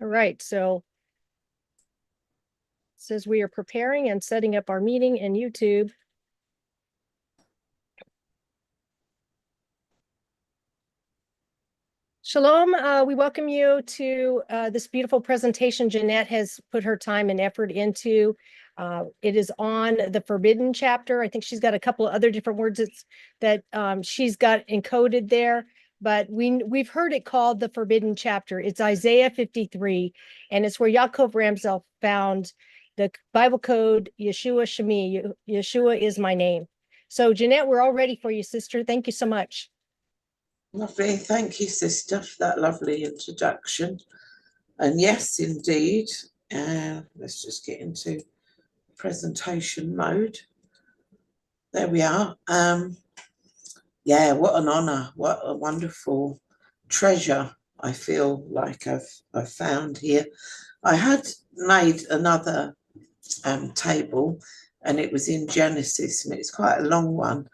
All right, so it says we are preparing and setting up our meeting in YouTube. Shalom, we welcome you to this beautiful presentation Janette has put her time and effort into. It is on the forbidden chapter. I think she's got a couple of other different words that she's got encoded there, but we've heard it called the forbidden chapter. It's Isaiah 53, and it's where Yacov Rambsel found the Bible code, Yeshua Shemi, Yeshua is my name. So Janette, we're all ready for you, sister. Thank you so much. Lovely. Thank you, sister, for that lovely introduction. And yes, indeed. Let's just get into presentation mode. There we are. Yeah, what an honor. What a wonderful treasure I feel like I've found here. I had made another table, and it was in Genesis, and it's quite a long one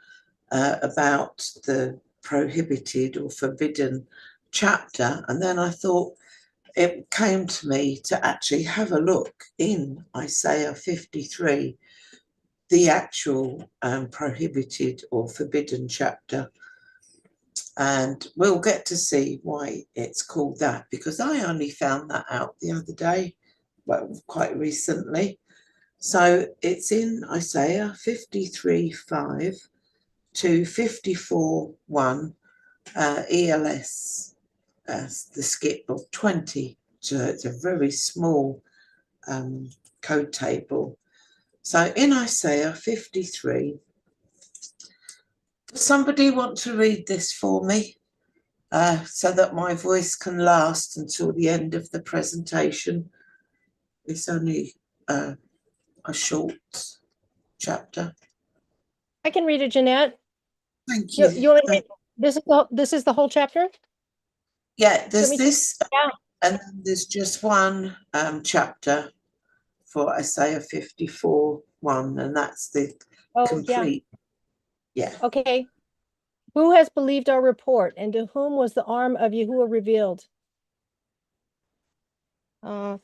about the prohibited or forbidden chapter. And then I thought it came to me to actually have a look in Isaiah 53, the actual prohibited or forbidden chapter. And we'll get to see why it's called that, because I only found that out the other day, well, quite recently. So it's in Isaiah 53:5 to 54:1, ELS, the skip of 20. So it's a very small code table. So in Isaiah 53, does somebody want to read this for me so that my voice can last until the end of the presentation? It's only a short chapter. I can read it, Janette. Thank you. You want to read, this is the whole chapter? Yeah, there's this, and then there's just one chapter for Isaiah 54:1, and that's the complete. Yeah. Okay. Who has believed our report, and to whom was the arm of Yahuwah revealed? For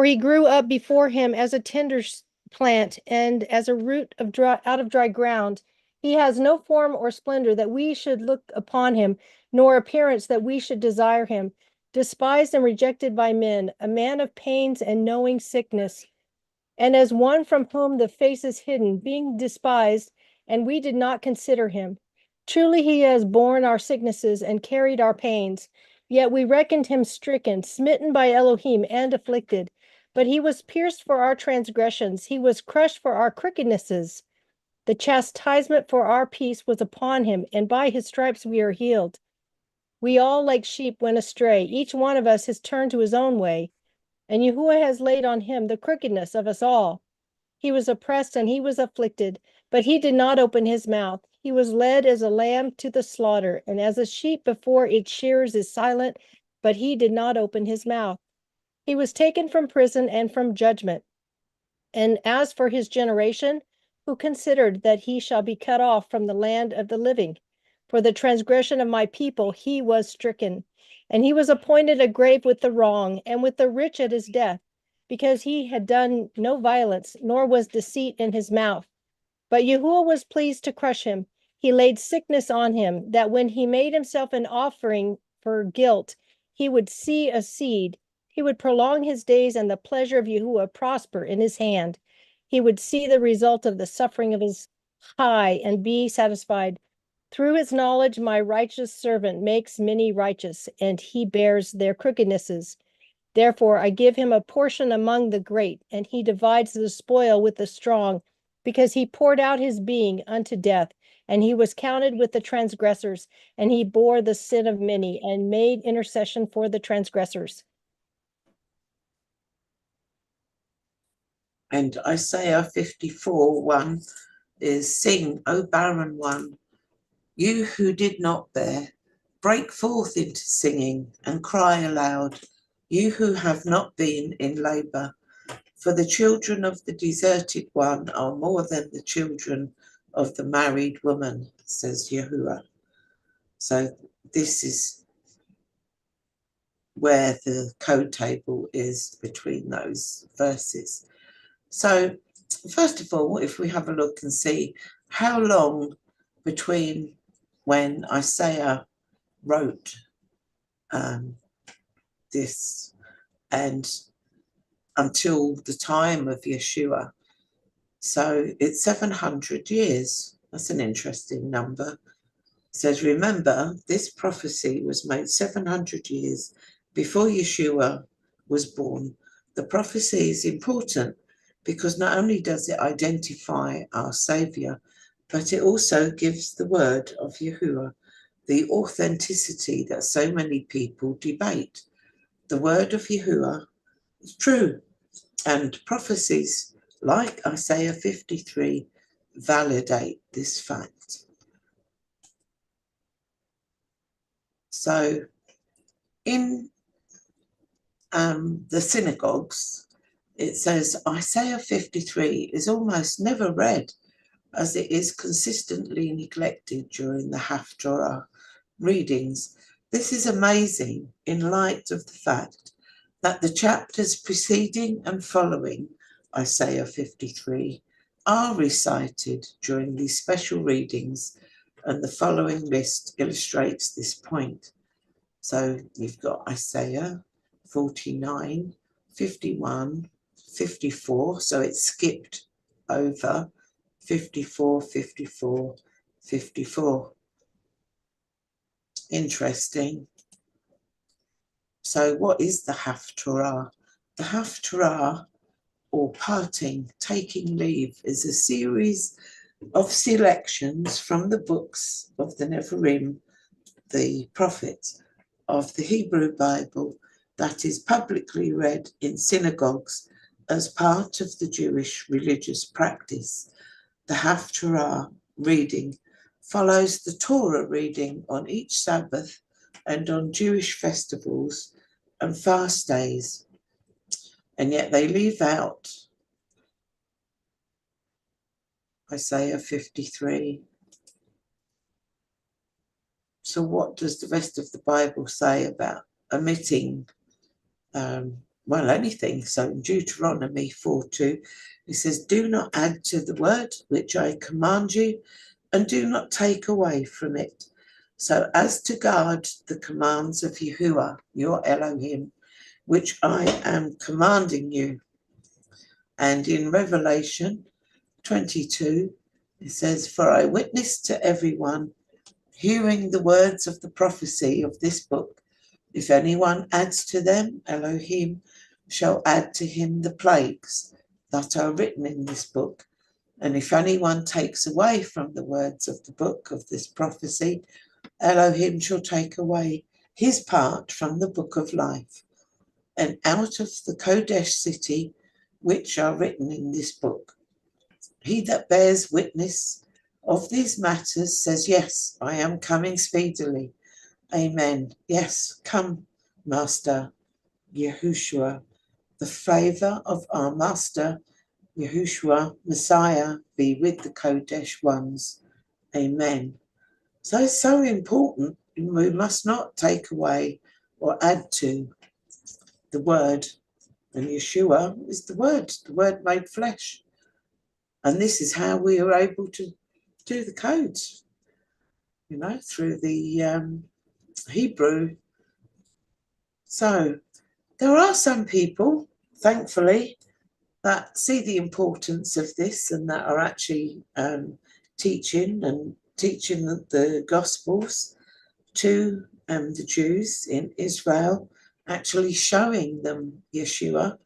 he grew up before him as a tender plant and as a root of out of dry ground. He has no form or splendor that we should look upon him, nor appearance that we should desire him. Despised and rejected by men, a man of pains and knowing sickness, and as one from whom the face is hidden, being despised, and we did not consider him. Truly he has borne our sicknesses and carried our pains, yet we reckoned him stricken, smitten by Elohim, and afflicted. But he was pierced for our transgressions, he was crushed for our crookednesses. The chastisement for our peace was upon him, and by his stripes we are healed. We all like sheep went astray, each one of us has turned to his own way, and Yahuwah has laid on him the crookedness of us all. He was oppressed and he was afflicted, but he did not open his mouth. He was led as a lamb to the slaughter, and as a sheep before its shearers is silent, but he did not open his mouth. He was taken from prison and from judgment. And as for his generation, who considered that he shall be cut off from the land of the living? For the transgression of my people he was stricken, and he was appointed a grave with the wrong, and with the rich at his death, because he had done no violence, nor was deceit in his mouth. But Yahuwah was pleased to crush him. He laid sickness on him, that when he made himself an offering for guilt, he would see a seed. He would prolong his days, and the pleasure of Yahuwah prosper in his hand. He would see the result of the suffering of his high and be satisfied. Through his knowledge, my righteous servant makes many righteous, and he bears their crookednesses. Therefore, I give him a portion among the great, and he divides the spoil with the strong, because he poured out his being unto death, and he was counted with the transgressors, and he bore the sin of many, and made intercession for the transgressors. And Isaiah 54:1 is, sing, O barren one, you who did not bear, break forth into singing and cry aloud, you who have not been in labor. For the children of the deserted one are more than the children of the married woman, says Yahuwah. So this is where the code table is between those verses. So first of all, if we have a look and see how long between when Isaiah wrote this and until the time of Yeshua. So it's 700 years. That's an interesting number. It says, remember, this prophecy was made 700 years before Yeshua was born. The prophecy is important because not only does it identify our Savior, but it also gives the word of Yahuwah the authenticity that so many people debate. The word of Yahuwah is true, and prophecies like Isaiah 53 validate this fact. So in the synagogues, it says Isaiah 53 is almost never read, as it is consistently neglected during the Haftorah readings. This is amazing in light of the fact that the chapters preceding and following Isaiah 53 are recited during these special readings, and the following list illustrates this point. So you've got Isaiah 49, 51, 54, so it's skipped over 54, 54, 54. Interesting. So what is the Haftorah? The Haftorah, or parting, taking leave, is a series of selections from the books of the Nevi'im, the prophets of the Hebrew Bible, that is publicly read in synagogues as part of the Jewish religious practice. The Haftorah reading follows the Torah reading on each Sabbath and on Jewish festivals and fast days, and yet they leave out Isaiah 53. So what does the rest of the Bible say about omitting, anything? So in Deuteronomy 4:2, it says, do not add to the word which I command you, and do not take away from it, so as to guard the commands of Yahuwah, your Elohim, which I am commanding you. And in Revelation 22, it says, for I witness to everyone hearing the words of the prophecy of this book. If anyone adds to them, Elohim shall add to him the plagues that are written in this book. And if anyone takes away from the words of the book of this prophecy, Elohim shall take away his part from the book of life, and out of the Kodesh city, which are written in this book. He that bears witness of these matters says, yes, I am coming speedily. Amen. Yes, come, Master Yahushua. The favor of our Master Yahushua, Messiah, be with the Kodesh ones. Amen. So it's so important. We must not take away or add to the word. And Yeshua is the word made flesh. And this is how we are able to do the codes, through the Hebrew. So there are some people, thankfully, that see the importance of this and that are actually teaching the Gospels to the Jews in Israel, actually showing them Yeshua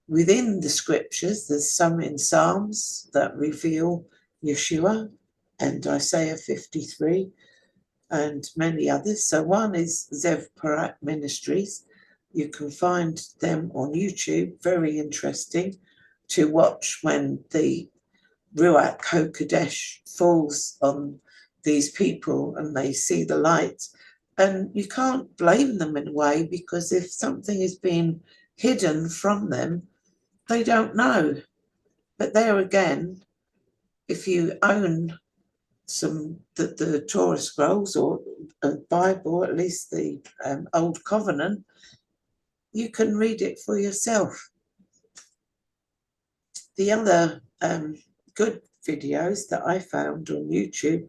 within the scriptures. There's some in Psalms that reveal Yeshua and Isaiah 53 and many others. So one is Zev Parat Ministries. You can find them on YouTube, very interesting to watch when the Ruach HaKodesh falls on these people and they see the light. And you can't blame them in a way, because if something is being hidden from them, they don't know. But there again, if you own the Torah scrolls or a Bible, at least the Old Covenant, you can read it for yourself. The other good videos that I found on YouTube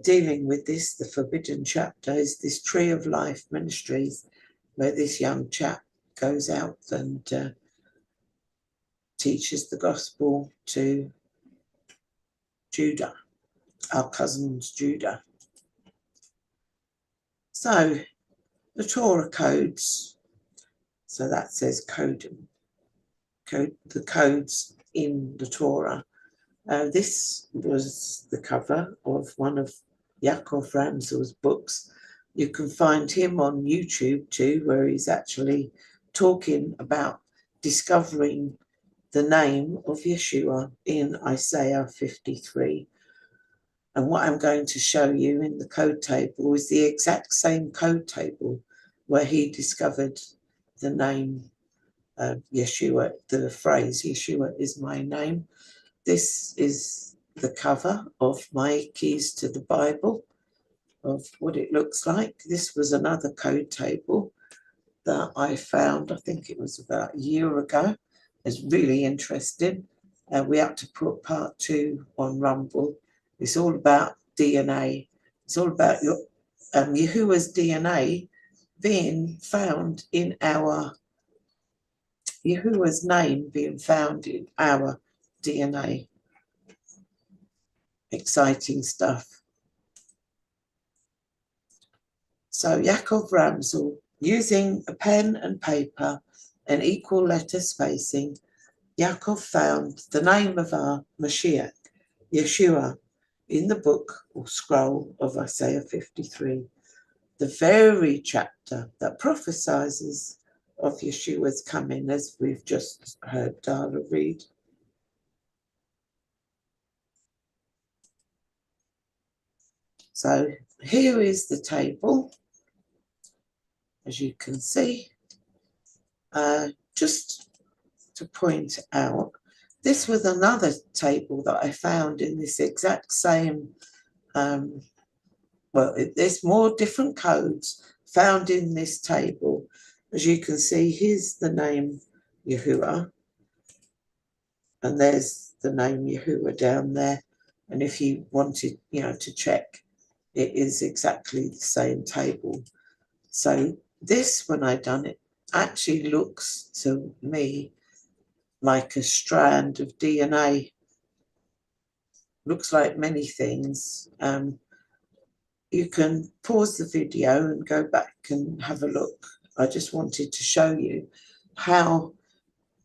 dealing with this, the forbidden chapter, is this Tree of Life Ministries, where this young chap goes out and teaches the gospel to Judah, our cousins Judah. So the Torah codes, so that says the codes in the Torah. This was the cover of one of Yacov Rambsel's books. You can find him on YouTube too, where he's actually talking about discovering the name of Yeshua in Isaiah 53. And what I'm going to show you in the code table is the exact same code table where he discovered the name Yeshua, the phrase Yeshua is my name. This is the cover of my keys to the Bible, of what it looks like. This was another code table that I found, I think it was about a year ago. It's really interesting. We had to put part 2 on Rumble. It's all about DNA. It's all about Yahuwah's DNA being found in our, Yahuwah's name being found in our DNA. Exciting stuff. So Yacov Rambsel, using a pen and paper and equal letter spacing, Yacov found the name of our Mashiach, Yeshua, in the book or scroll of Isaiah 53, the very chapter that prophesies of Yeshua's coming, as we've just heard Darla read. So here is the table, as you can see. Just to point out, this was another table that I found in this exact same, there's more different codes found in this table. As you can see, here's the name Yahuwah, and there's the name Yahuwah down there. And if you wanted, to check, it is exactly the same table. So this, when I done it, actually looks to me like a strand of DNA. Looks like many things. You can pause the video and go back and have a look. I just wanted to show you how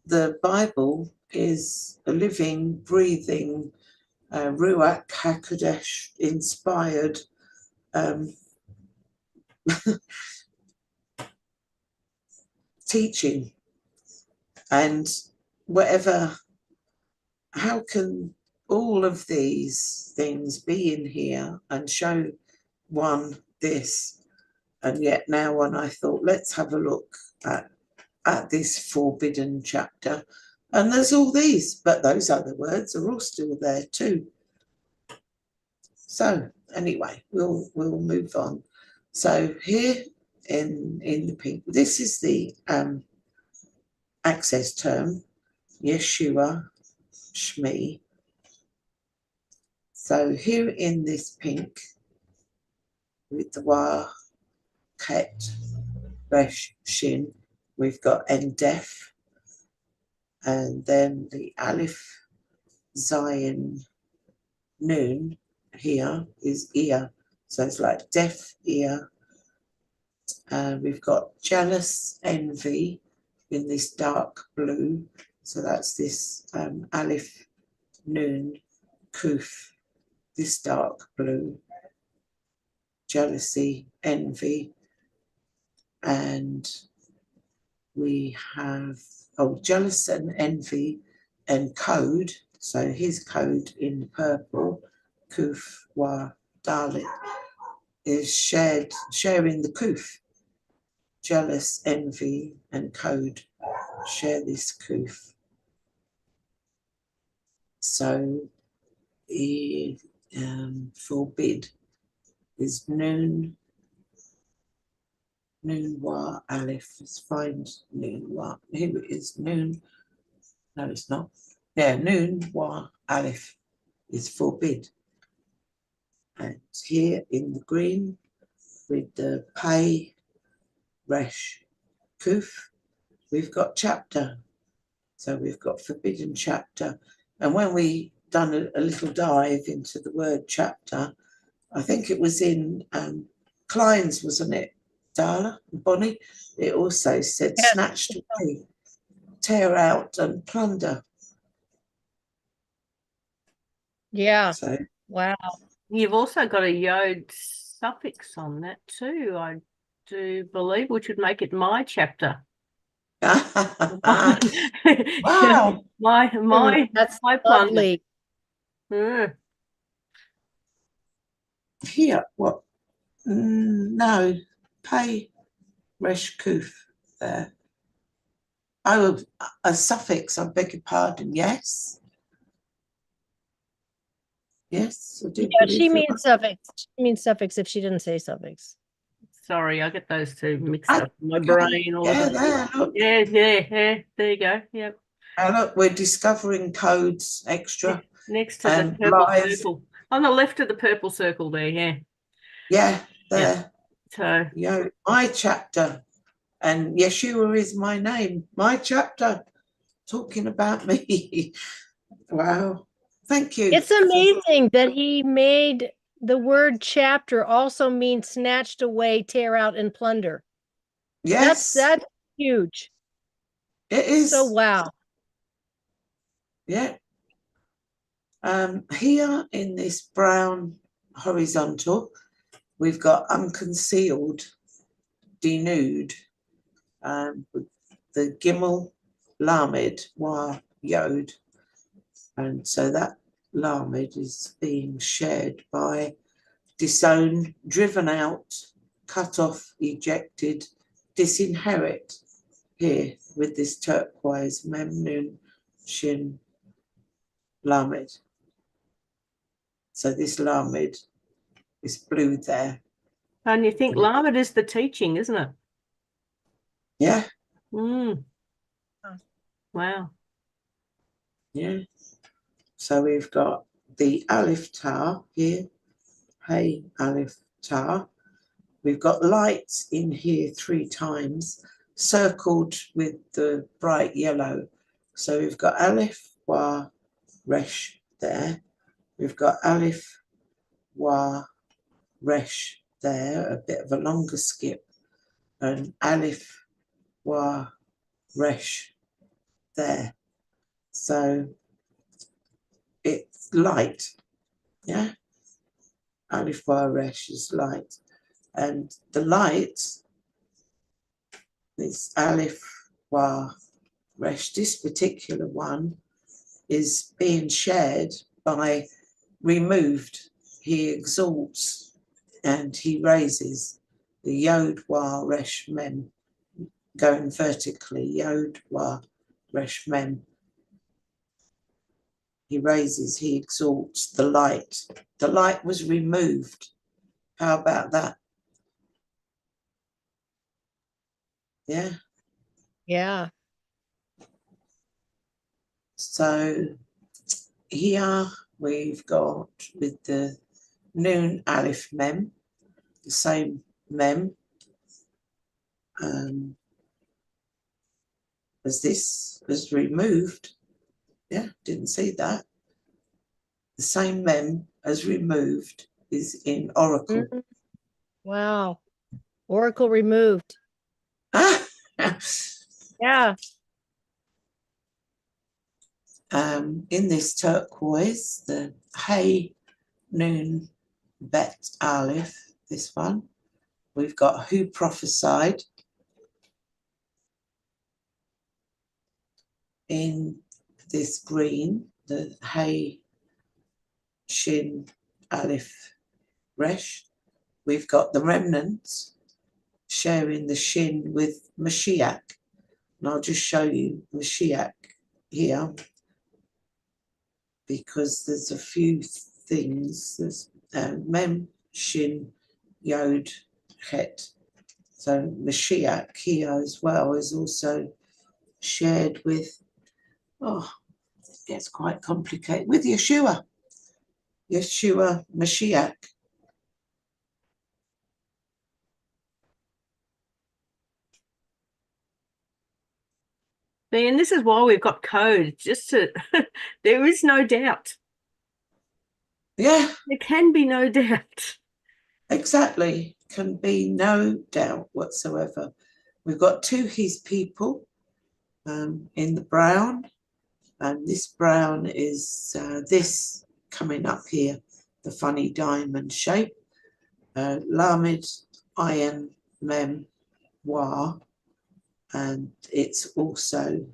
the Bible is a living, breathing, Ruach HaKodesh inspired teaching. And how can all of these things be in here and show one this? And yet now when I thought, let's have a look at this forbidden chapter, and there's all these, but those other words are all still there too. So anyway, we'll move on. So here in the pink, this is the access term, Yeshua Shmi. So here in this pink, with the Wa, Ket, Resh, Shin, we've got Endef, and then the Aleph, Zion, Nun here is ear. So it's like deaf ear. We've got jealous, envy in this dark blue. So that's this Aleph, Nun, Kuf, this dark blue. Jealousy, envy. And we have, jealous and envy and code. So his code in purple, Kuf, Wa, Dalit, is sharing the Kuf. Jealous, envy, and code share this Kuf. So forbid is Nun, Noon Wa Aleph. Let's find Noon Wa. Here it is. Noon. No, it's not. Yeah, Noon Wa Aleph is forbid. And here in the green with the Pei Resh Kuf, we've got chapter. So we've got forbidden chapter. And when we done a little dive into the word chapter, I think it was in Klein's, wasn't it, Darla and Bonnie? It also said Yes. snatched away, tear out and plunder. Yeah. So Wow. You've also got a yod suffix on that too, I do believe, which would make it my chapter. wow, That's my plunder. lovely. Mm. here what? No, Pei Resh Kuf there. Oh, a suffix, I beg your pardon, yes. Yes, I do Yeah, believe she you're means suffix. She means suffix if she didn't say suffix. Sorry, I get those two mixed right. up in my brain all Yeah, the time. there, look. Yeah, there you go. Yep. Look, we're discovering codes extra. Next to the purple live. circle. On the left of the purple circle there, yeah. Yeah, there. Yeah. So You know, my chapter. And Yeshua is my name. My chapter. Talking about me. Wow. Thank you. It's amazing that he made the word chapter also mean snatched away, tear out, and plunder. Yes. That's huge. It is. So wow. Yeah. Here in this brown horizontal, we've got unconcealed, denude, with the Gimel Lamed Wa Yod. And so that Lamed is being shared by disown, driven out, cut off, ejected, disinherit here with this turquoise Memnun Shin Lamed. So this Lamed is blue there. and you think Lamed is the teaching, isn't it? Yeah. Mm. Huh. Wow. Yeah. So we've got the Aleph Tar here. Hey, Aleph Tar. We've got lights in here 3 times, circled with the bright yellow. So we've got Aleph Wa Resh there. We've got Aleph Wa Resh there, a bit of a longer skip, and Aleph Wa Resh there. So it's light, yeah? Aleph Wa Resh is light. And the light is Aleph Wa Resh. This particular one is being shared by removed. He exalts and he raises the Yod Wa Resh Mem, going vertically, Yod Wa Resh Mem. He raises, he exalts the light. The light was removed. How about that? Yeah. Yeah. So here we've got with the Noon Aleph Mem, the same Mem as this was removed. Yeah, didn't see that. The same Mem as removed is in Oracle. Mhm. Wow. Oracle removed. Yeah. In this turquoise, the Hey Noon Bet Aleph, this one, we've got Who Prophesied. In this green, the Hey Shin Aleph Resh, we've got the remnants sharing the Shin with Mashiach. And I'll just show you Mashiach here because there's a few things. There's Mem, Shin, Yod, Het. So Mashiach here as well is also shared with, it gets quite complicated, with Yeshua. Yeshua, Mashiach. See, and this is why we've got code, just to, there is no doubt. Yeah. There can be no doubt. Exactly. Can be no doubt whatsoever. We've got two his people in the brown, and this brown is this coming up here, the funny diamond shape. Lamed, Ayin, Mem, Wa, and it's also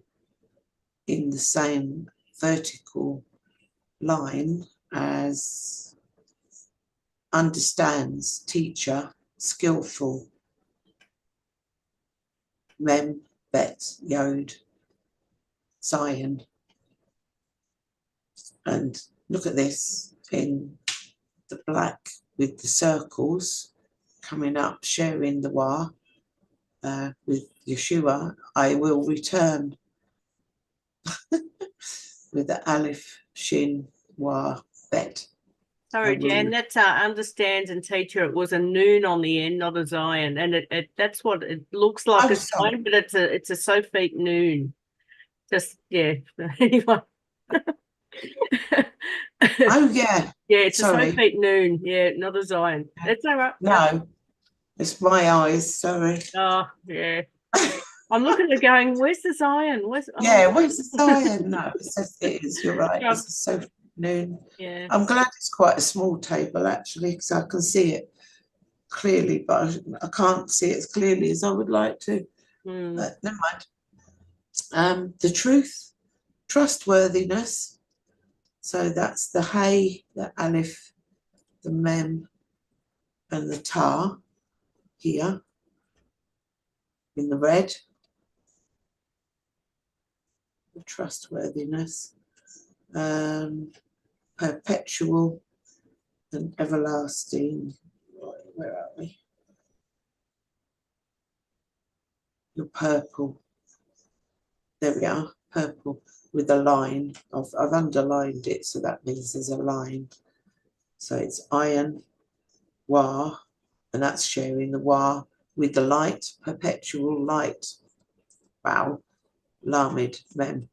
in the same vertical line as understands, teacher, skillful, Mem, Bet, Yod, Zion. And look at this in the black with the circles coming up, sharing the Wa with Yeshua. I will return with the Aleph, Shin, Wa, Bet. Sorry, Jan, that's understands and teacher. It was a noon on the end, not a Zion. And that's what it looks like a Zion, but it's a Sophite noon. Just, yeah. Anyway. Oh, yeah. Yeah, it's a Sophite noon. Yeah, not a Zion. That's all right. No, it's my eyes, sorry. Oh, yeah. I'm looking at going, where's the Zion? Where's the Zion? No, it is, you're right. It's a Sophite noon. Yeah. I'm glad it's quite a small table, actually, because I can see it clearly, but I can't see it as clearly as I would like to. But never mind. The truth, trustworthiness. So that's the Hay, the Aleph, the Mem, and the Ta here in the red. The trustworthiness, perpetual and everlasting. Where are we? Your purple. There we are, purple with a line. I've underlined it, so that means there's a line. So it's Ayin, Wa, and that's sharing the Wa with the light, perpetual light. Wow, Lamed, Mem.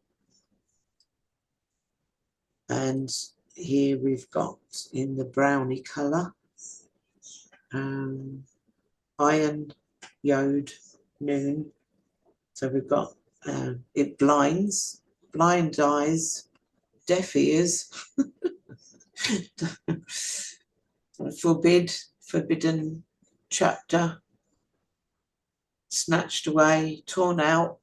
And here we've got in the brownie colour, Ayin, Yod, Noon. So we've got it blinds, blind eyes, deaf ears, forbidden chapter, snatched away, torn out.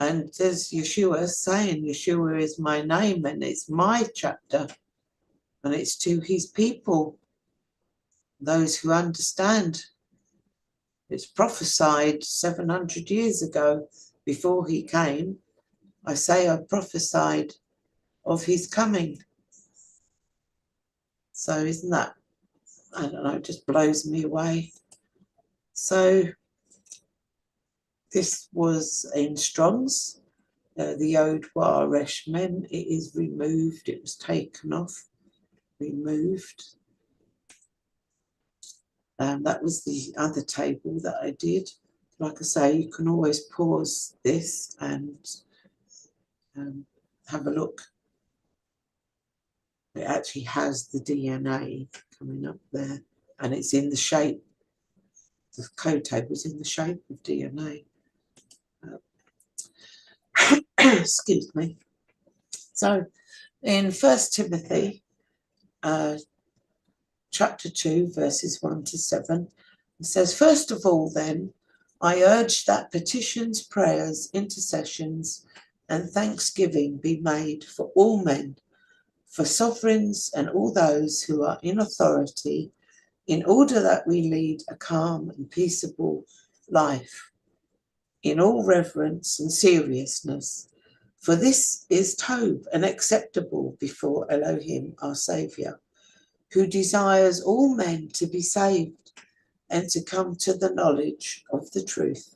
And there's Yeshua saying, Yeshua is my name, and it's my chapter, and it's to his people, those who understand. It's prophesied 700 years ago, before he came. I prophesied of his coming. So isn't that, I don't know, it just blows me away. So this was in Strong's, the Yod Wa Resh Mem. It is removed, it was taken off, removed. That was the other table that I did. Like I say, you can always pause this and have a look. It actually has the DNA coming up there, and it's in the shape. The code table is in the shape of DNA. Excuse me. So in 1 Timothy chapter 2, verses 1 to 7, it says, first of all, then, I urge that petitions, prayers, intercessions, and thanksgiving be made for all men, for sovereigns and all those who are in authority, in order that we lead a calm and peaceable life, in all reverence and seriousness. For this is Tov and acceptable before Elohim, our Saviour, who desires all men to be saved and to come to the knowledge of the truth.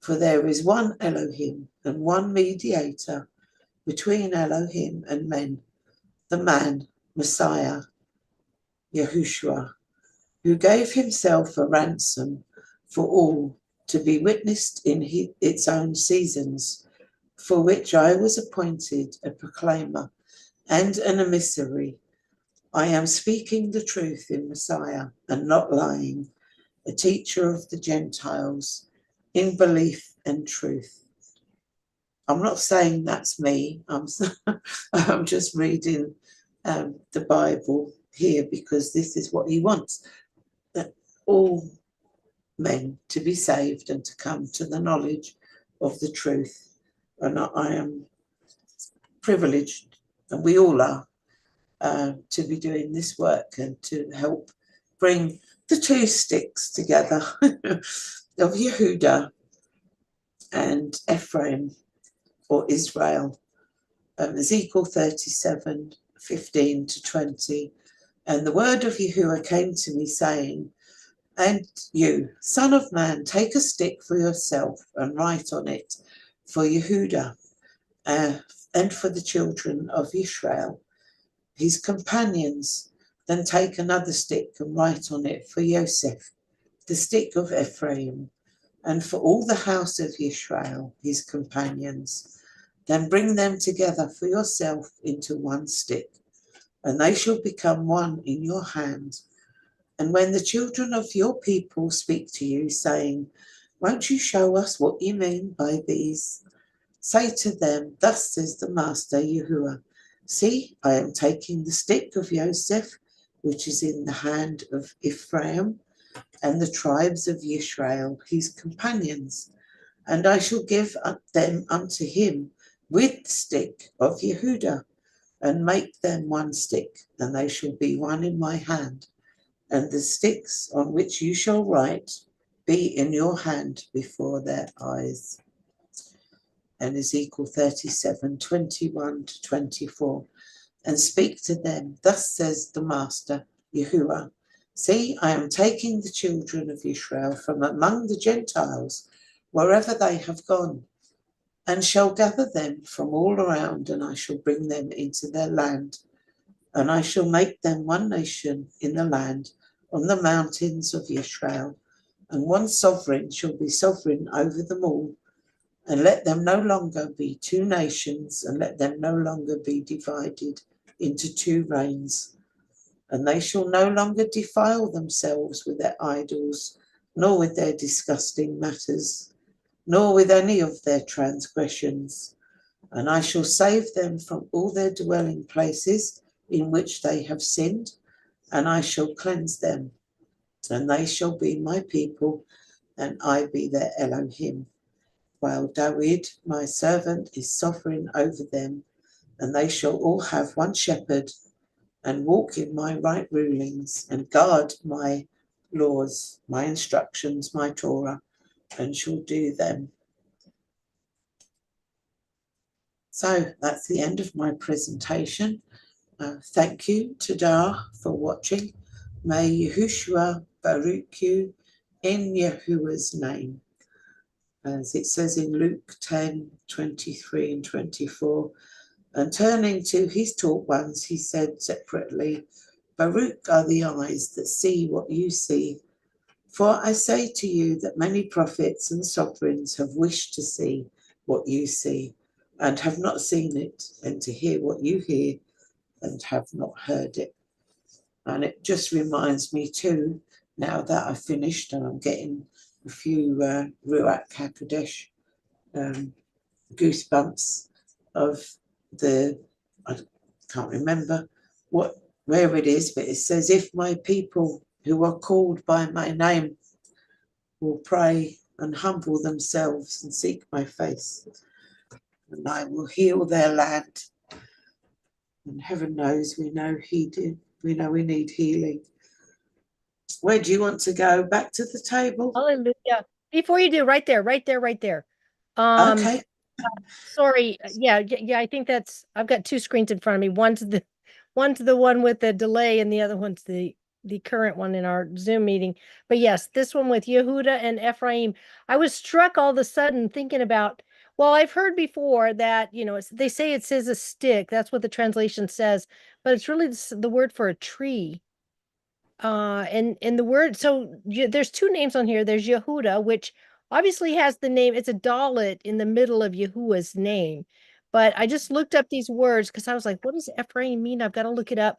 For there is one Elohim and one mediator between Elohim and men, the man, Messiah, Yahushua, who gave himself a ransom for all to be witnessed in its own seasons, for which I was appointed a proclaimer and an emissary. I am speaking the truth in Messiah and not lying, a teacher of the Gentiles in belief and truth. I'm not saying that's me. I'm just reading the Bible here because this is what he wants, that all men to be saved and to come to the knowledge of the truth. And I am privileged, and we all are, to be doing this work and to help bring the two sticks together of Yehuda and Ephraim, or Israel. Ezekiel 37:15-20. And the word of Yahuwah came to me, saying, and you, son of man, take a stick for yourself and write on it for Yehuda and for the children of Israel, his companions. Then take another stick and write on it for Joseph, the stick of Ephraim, and for all the house of Israel, his companions. Then bring them together for yourself into one stick, and they shall become one in your hand. And when the children of your people speak to you, saying, won't you show us what you mean by these? Say to them, thus says the Master Yahuwah, see, I am taking the stick of Joseph, which is in the hand of Ephraim, and the tribes of Israel, his companions, and I shall give them unto him with the stick of Yehuda, and make them one stick, and they shall be one in my hand. And the sticks on which you shall write be in your hand before their eyes. And Ezekiel 37:21-24. And speak to them, thus says the Master Yahuwah, see, I am taking the children of Israel from among the Gentiles, wherever they have gone, and shall gather them from all around, and I shall bring them into their land. And I shall make them one nation in the land on the mountains of Israel, and one sovereign shall be sovereign over them all. And let them no longer be two nations, and let them no longer be divided into two reigns. And they shall no longer defile themselves with their idols, nor with their disgusting matters, nor with any of their transgressions. And I shall save them from all their dwelling places in which they have sinned, and I shall cleanse them, and they shall be my people, and I be their Elohim. While David, my servant, is sovereign over them, and they shall all have one shepherd, and walk in my right rulings, and guard my laws, my instructions, my Torah, and shall do them. So that's the end of my presentation. Thank you to Dar for watching. May Yahushua Baruch you in Yahuwah's name. As it says in Luke 10:23-24, and turning to his taught ones, he said separately, Baruch are the eyes that see what you see. For I say to you that many prophets and sovereigns have wished to see what you see, and have not seen it, and to hear what you hear, and have not heard it. And it just reminds me too, now that I've finished and I'm getting a few Ruach HaKodesh goosebumps of I can't remember where it is, but it says, if my people who are called by my name will pray and humble themselves and seek my face, and I will heal their land. And heaven knows we know he did. We know we need healing. Where do you want to go? Back to the table? Hallelujah. Before you do, right there. Okay. Sorry. Yeah, I think I've got two screens in front of me. One's the one with the delay, and the other one's the the current one in our Zoom meeting. But yes, this one with Yehuda and Ephraim, I was struck all of a sudden thinking about, well, I've heard before that, they say it says a stick. That's what the translation says, but it's really the word for a tree. And the word, so there's two names on here. There's Yehuda, which obviously has the name, it's a dalet in the middle of Yahuwah's name. But I just looked up these words because I was like, what does Ephraim mean? I've got to look it up.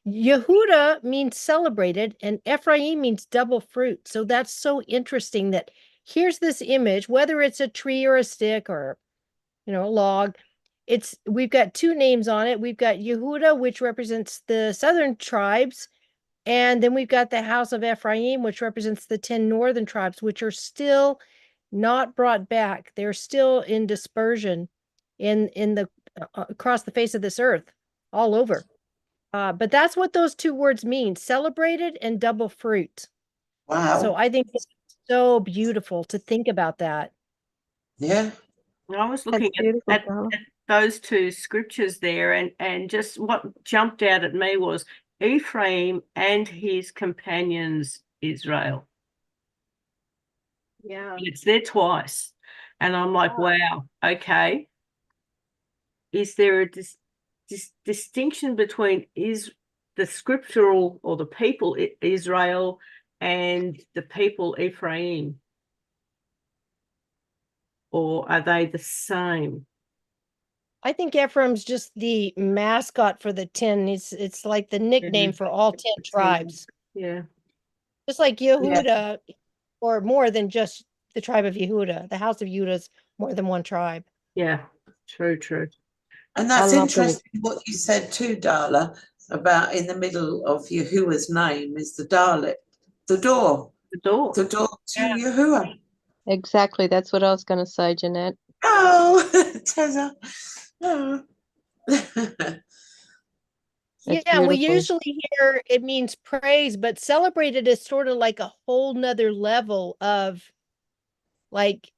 Yehuda means celebrated, and Ephraim means double fruit. So that's so interesting that here's this image, whether it's a tree or a stick or, a log. We've got two names on it. We've got Yehuda, which represents the southern tribes, and then we've got the house of Ephraim, which represents the 10 northern tribes, which are still not brought back. They're still in dispersion in the across the face of this earth, all over. But that's what those two words mean: celebrated and double fruit. Wow. So I think it's so beautiful to think about that. Yeah. I was looking at those two scriptures there, and just what jumped out at me was Ephraim and his companions Israel. Yeah. It's there twice. And I'm like, wow, okay. Is there a distinction between the scriptural or the people Israel and the people Ephraim? Or are they the same? I think Ephraim's just the mascot for the 10. It's like the nickname for all 10 tribes. Yeah. Just like Yehuda, or more than just the tribe of Yehuda. The house of Yehuda is more than one tribe. Yeah, true. And that's interesting what you said too, Darla, about in the middle of Yahuwah's name is the Dalet, the door. The door. The door to Yahuwah. Exactly. That's what I was going to say, Janette. Oh, Tessa. Oh. Yeah, we usually hear it means praise, but celebrated is sort of like a whole nother level of like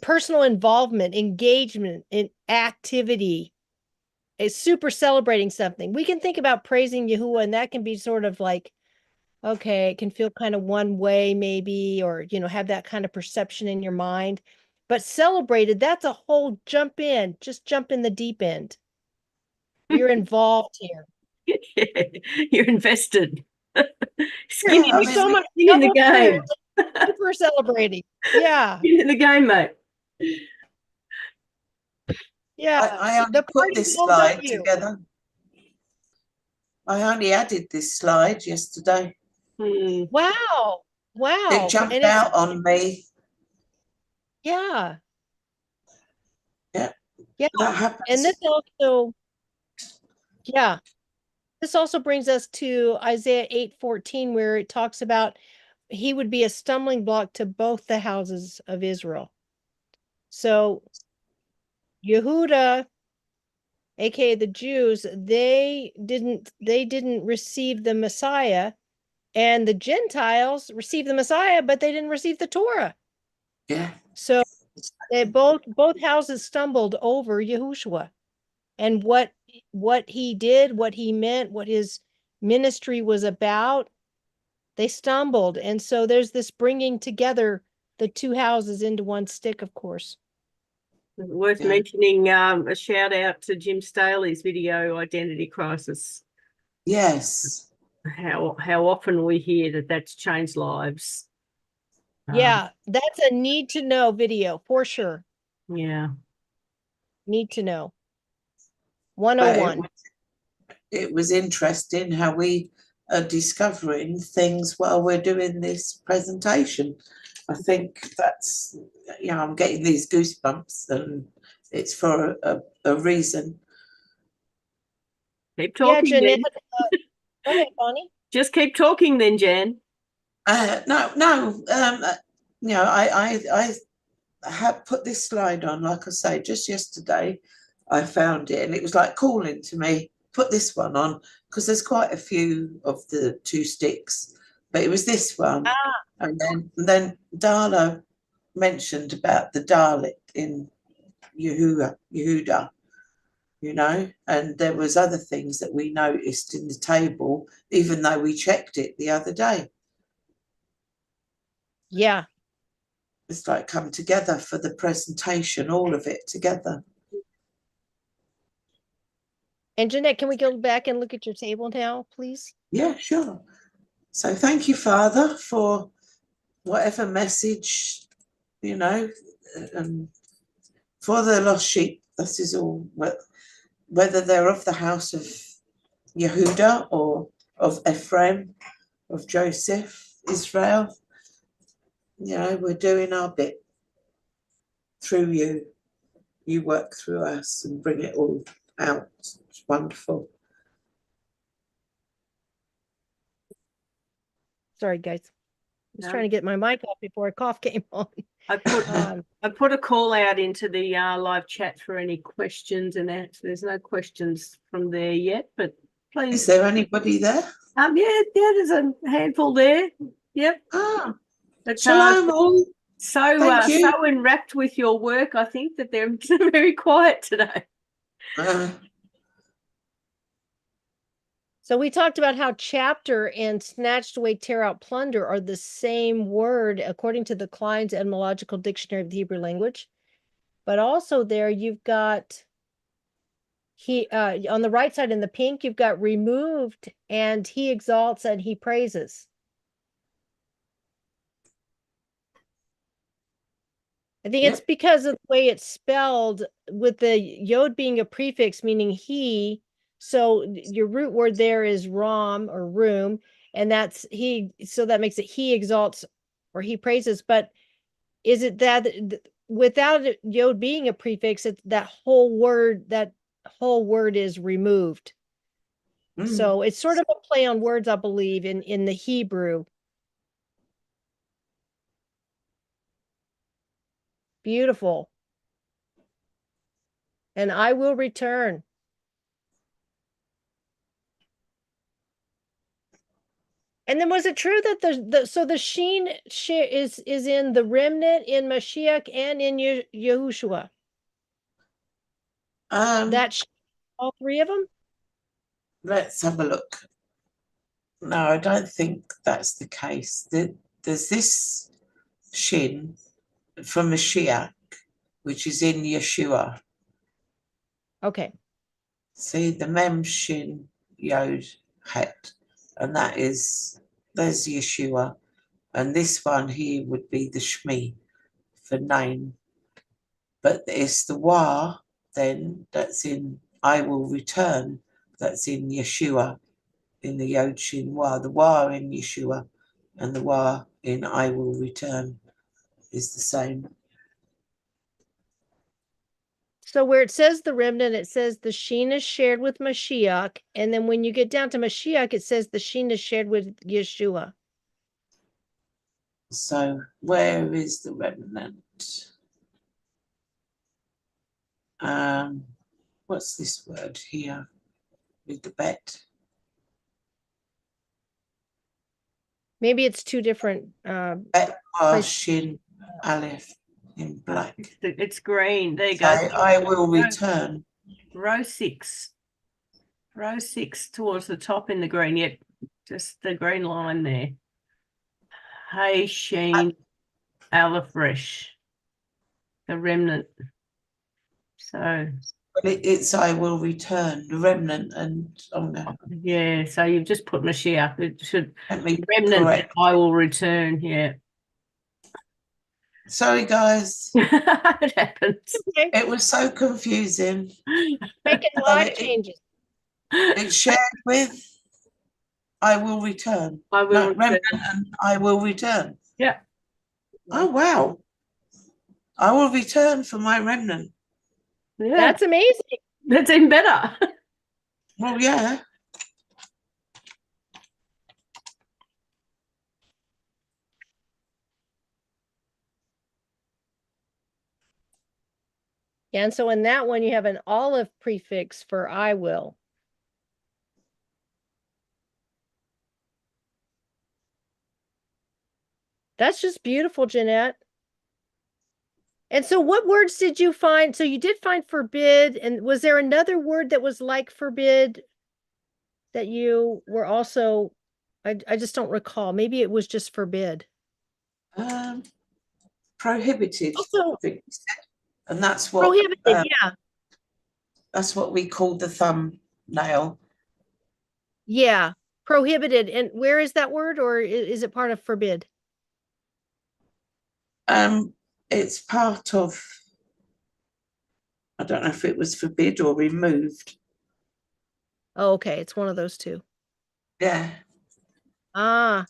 personal involvement, engagement, in activity. It's super celebrating something. We can think about praising Yahuwah, and that can be sort of like, okay, it can feel kind of one way maybe, or, have that kind of perception in your mind. But celebrated, that's a whole just jump in the deep end. You're involved here. You're invested. Skin in the game. Super celebrating. Yeah. Skin in the game, mate. Yeah. I only put this slide together. I only added this slide yesterday. Wow. It jumped out on me. Yeah. Yeah. That happens. And this also brings us to Isaiah 8:14, where it talks about he would be a stumbling block to both the houses of Israel. So Yehuda, aka the Jews, they didn't receive the Messiah, and the Gentiles received the Messiah, but they didn't receive the Torah. Yeah. So they both houses stumbled over Yahushua, and what he did, what he meant, what his ministry was about. They stumbled, and so there's this bringing together the two houses into one stick, of course. Worth mentioning a shout out to Jim Staley's video, Identity Crisis. Yes. How often we hear that's changed lives. Yeah, that's a need to know video for sure. Yeah. Need to know. 101. It was interesting how we are discovering things while we're doing this presentation. I think that's, I'm getting these goosebumps, and it's for a reason. Keep talking. Yeah, Janette. Go ahead, Bonnie. Just keep talking then, Jan. No. I have put this slide on, like I say, just yesterday. I found it, and it was like calling to me, put this one on, because there's quite a few of the two sticks, but it was this one. And then Darla mentioned about the Dalet in Yehuda. you know, and there was other things that we noticed in the table, even though we checked it the other day. Yeah. It's like come together for the presentation, all of it together. And Janette, can we go back and look at your table now, please? Yeah, sure. So thank you, Father, for whatever message, you know, for the lost sheep. This is all, whether they're of the house of Yehuda or of Ephraim, of Joseph, Israel. You know, we're doing our bit through you. You work through us and bring it all out. It's wonderful. Sorry, guys. I was trying to get my mic off before a cough came on. I put a call out into the live chat for any questions and answers. There's no questions from there yet, but please. Is there anybody there? Yeah, there's a handful there. Yep. Ah, But, shalom all. Thank you. so enwrapped with your work, I think that they're very quiet today. So we talked about how chapter and snatched away, tear out, plunder are the same word according to the Klein's Etymological Dictionary of the Hebrew Language. But also there you've got on the right side in the pink, you've got removed and he exalts and he praises. I think it's because of the way it's spelled with the yod being a prefix meaning he. So your root word there is ram or room, and that's he. So that makes it he exalts or he praises. But is it that without yod being a prefix, it's that whole word is removed. So it's sort of a play on words, I believe, in the Hebrew. Beautiful. And I will return. And then was it true that the sheen is in the remnant, in Mashiach, and in Yahushua? All three of them? Let's have a look. No, I don't think that's the case. There's this shin from Mashiach, which is in Yeshua. Okay. See the mem shin yod het, and there's Yeshua, and this one here would be the shmi for name, but it's the wa then that's in I will return, that's in Yeshua, in the yod shin wa. The wa in Yeshua and the wa in I will return is the same. So where it says the remnant, it says the sheen is shared with Mashiach. And then when you get down to Mashiach, it says the sheen is shared with Yeshua. So where is the remnant? What's this word here with the bet? Maybe it's two different Bet shin aleph in black. It's green. There you So go. I will return. Row 6. Row 6 towards the top in the green. Yep, just the green line there. Hey, Sheen, Aleph Resh, the remnant. So it's I will return, the remnant, and oh no. Yeah, so you've just put Mashiach. It should remnant. Correct. I will return. Yeah. Sorry, guys. It happens. It was so confusing. Making life changes. It's shared with I will return. I will return. Remnant and I will return. Yeah. Oh wow. I will return for my remnant. Yeah. That's amazing. That's even better. Well, yeah. And so in that one, you have an olive prefix for I will. That's just beautiful, Janette. And so what words did you find? So you did find forbid, and was there another word that was like forbid that you were also, I just don't recall. Maybe it was just forbid. Prohibited, Also I think we said. And that's prohibited, yeah. that's what we call the thumbnail. Yeah, prohibited. And where is that word, or is it part of forbid? It's part of, I don't know if it was forbid or removed. Oh, okay, it's one of those two. Yeah. Ah.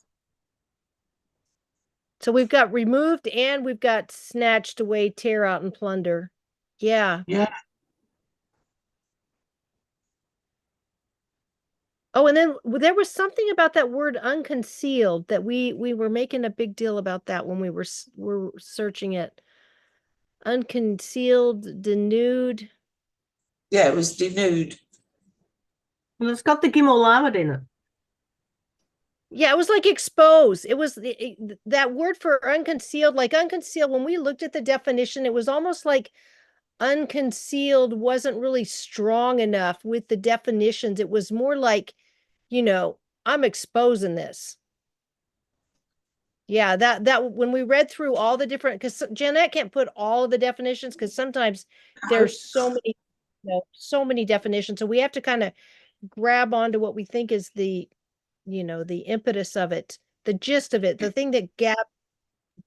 So we've got removed and we've got snatched away, tear out, and plunder. Yeah. Yeah. Oh, and then there was something about that word unconcealed that we were making a big deal about that when we were searching it. Unconcealed, denude. Yeah, it was denude. Well, it's got the Gimel Lamed in it. Yeah, it was like exposed. It was that word for unconcealed, like unconcealed. When we looked at the definition, it was almost like unconcealed wasn't really strong enough with the definitions. It was more like, I'm exposing this. Yeah, that when we read through all the different, because Janette can't put all of the definitions because sometimes there's so many definitions. So we have to kind of grab onto what we think is the impetus of it, the gist of it, the thing that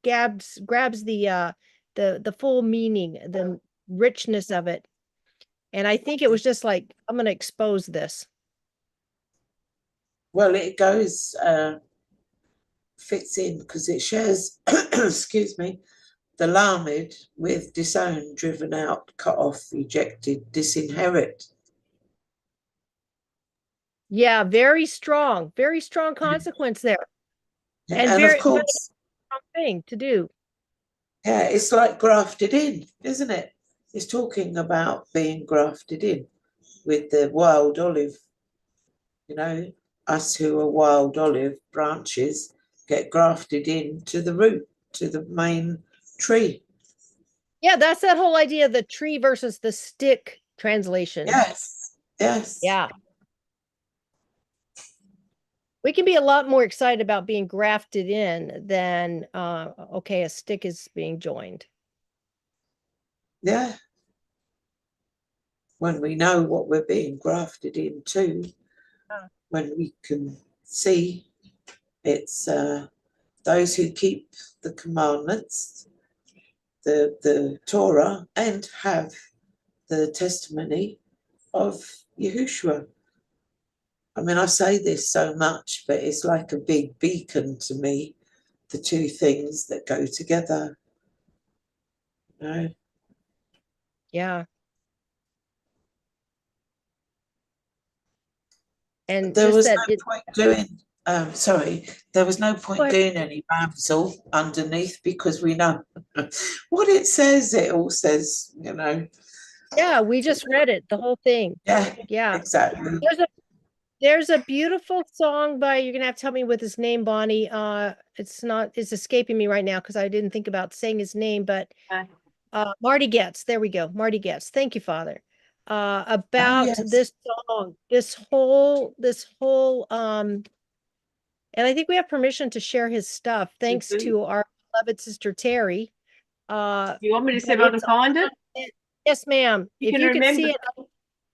grabs the full meaning, the richness of it. And I think it was just like, I'm going to expose this. Well, it goes, fits in because it shares, excuse me, the lamed with disown, driven out, cut off, ejected, disinherit. Yeah, very strong consequence there. And And very of course, strong thing to do. yeah, it's like grafted in, isn't it? It's talking about being grafted in with the wild olive. Us who are wild olive branches get grafted into the root, to the main tree. Yeah, that's that whole idea of the tree versus the stick translation. Yes, yes. Yeah. We can be a lot more excited about being grafted in than, okay, a stick is being joined. Yeah. When we know what we're being grafted into, when we can see it's those who keep the commandments, the Torah, and have the testimony of Yahushua. I mean, I say this so much, but it's like a big beacon to me, the two things that go together. Yeah. And there just was that no point doing, there was no point doing any Rambsel underneath because we know what it says. It all says, Yeah, we just read it, the whole thing. Yeah, exactly. There's a beautiful song by, you're gonna have to tell me with his name, Bonnie. It's escaping me right now because I didn't think about saying his name, but Marty Getz. There we go. Marty Getz. Thank you, Father. About this song, this whole and I think we have permission to share his stuff thanks to our beloved sister Terry. You want me to see if I can find it? Yes, ma'am. If you can see it.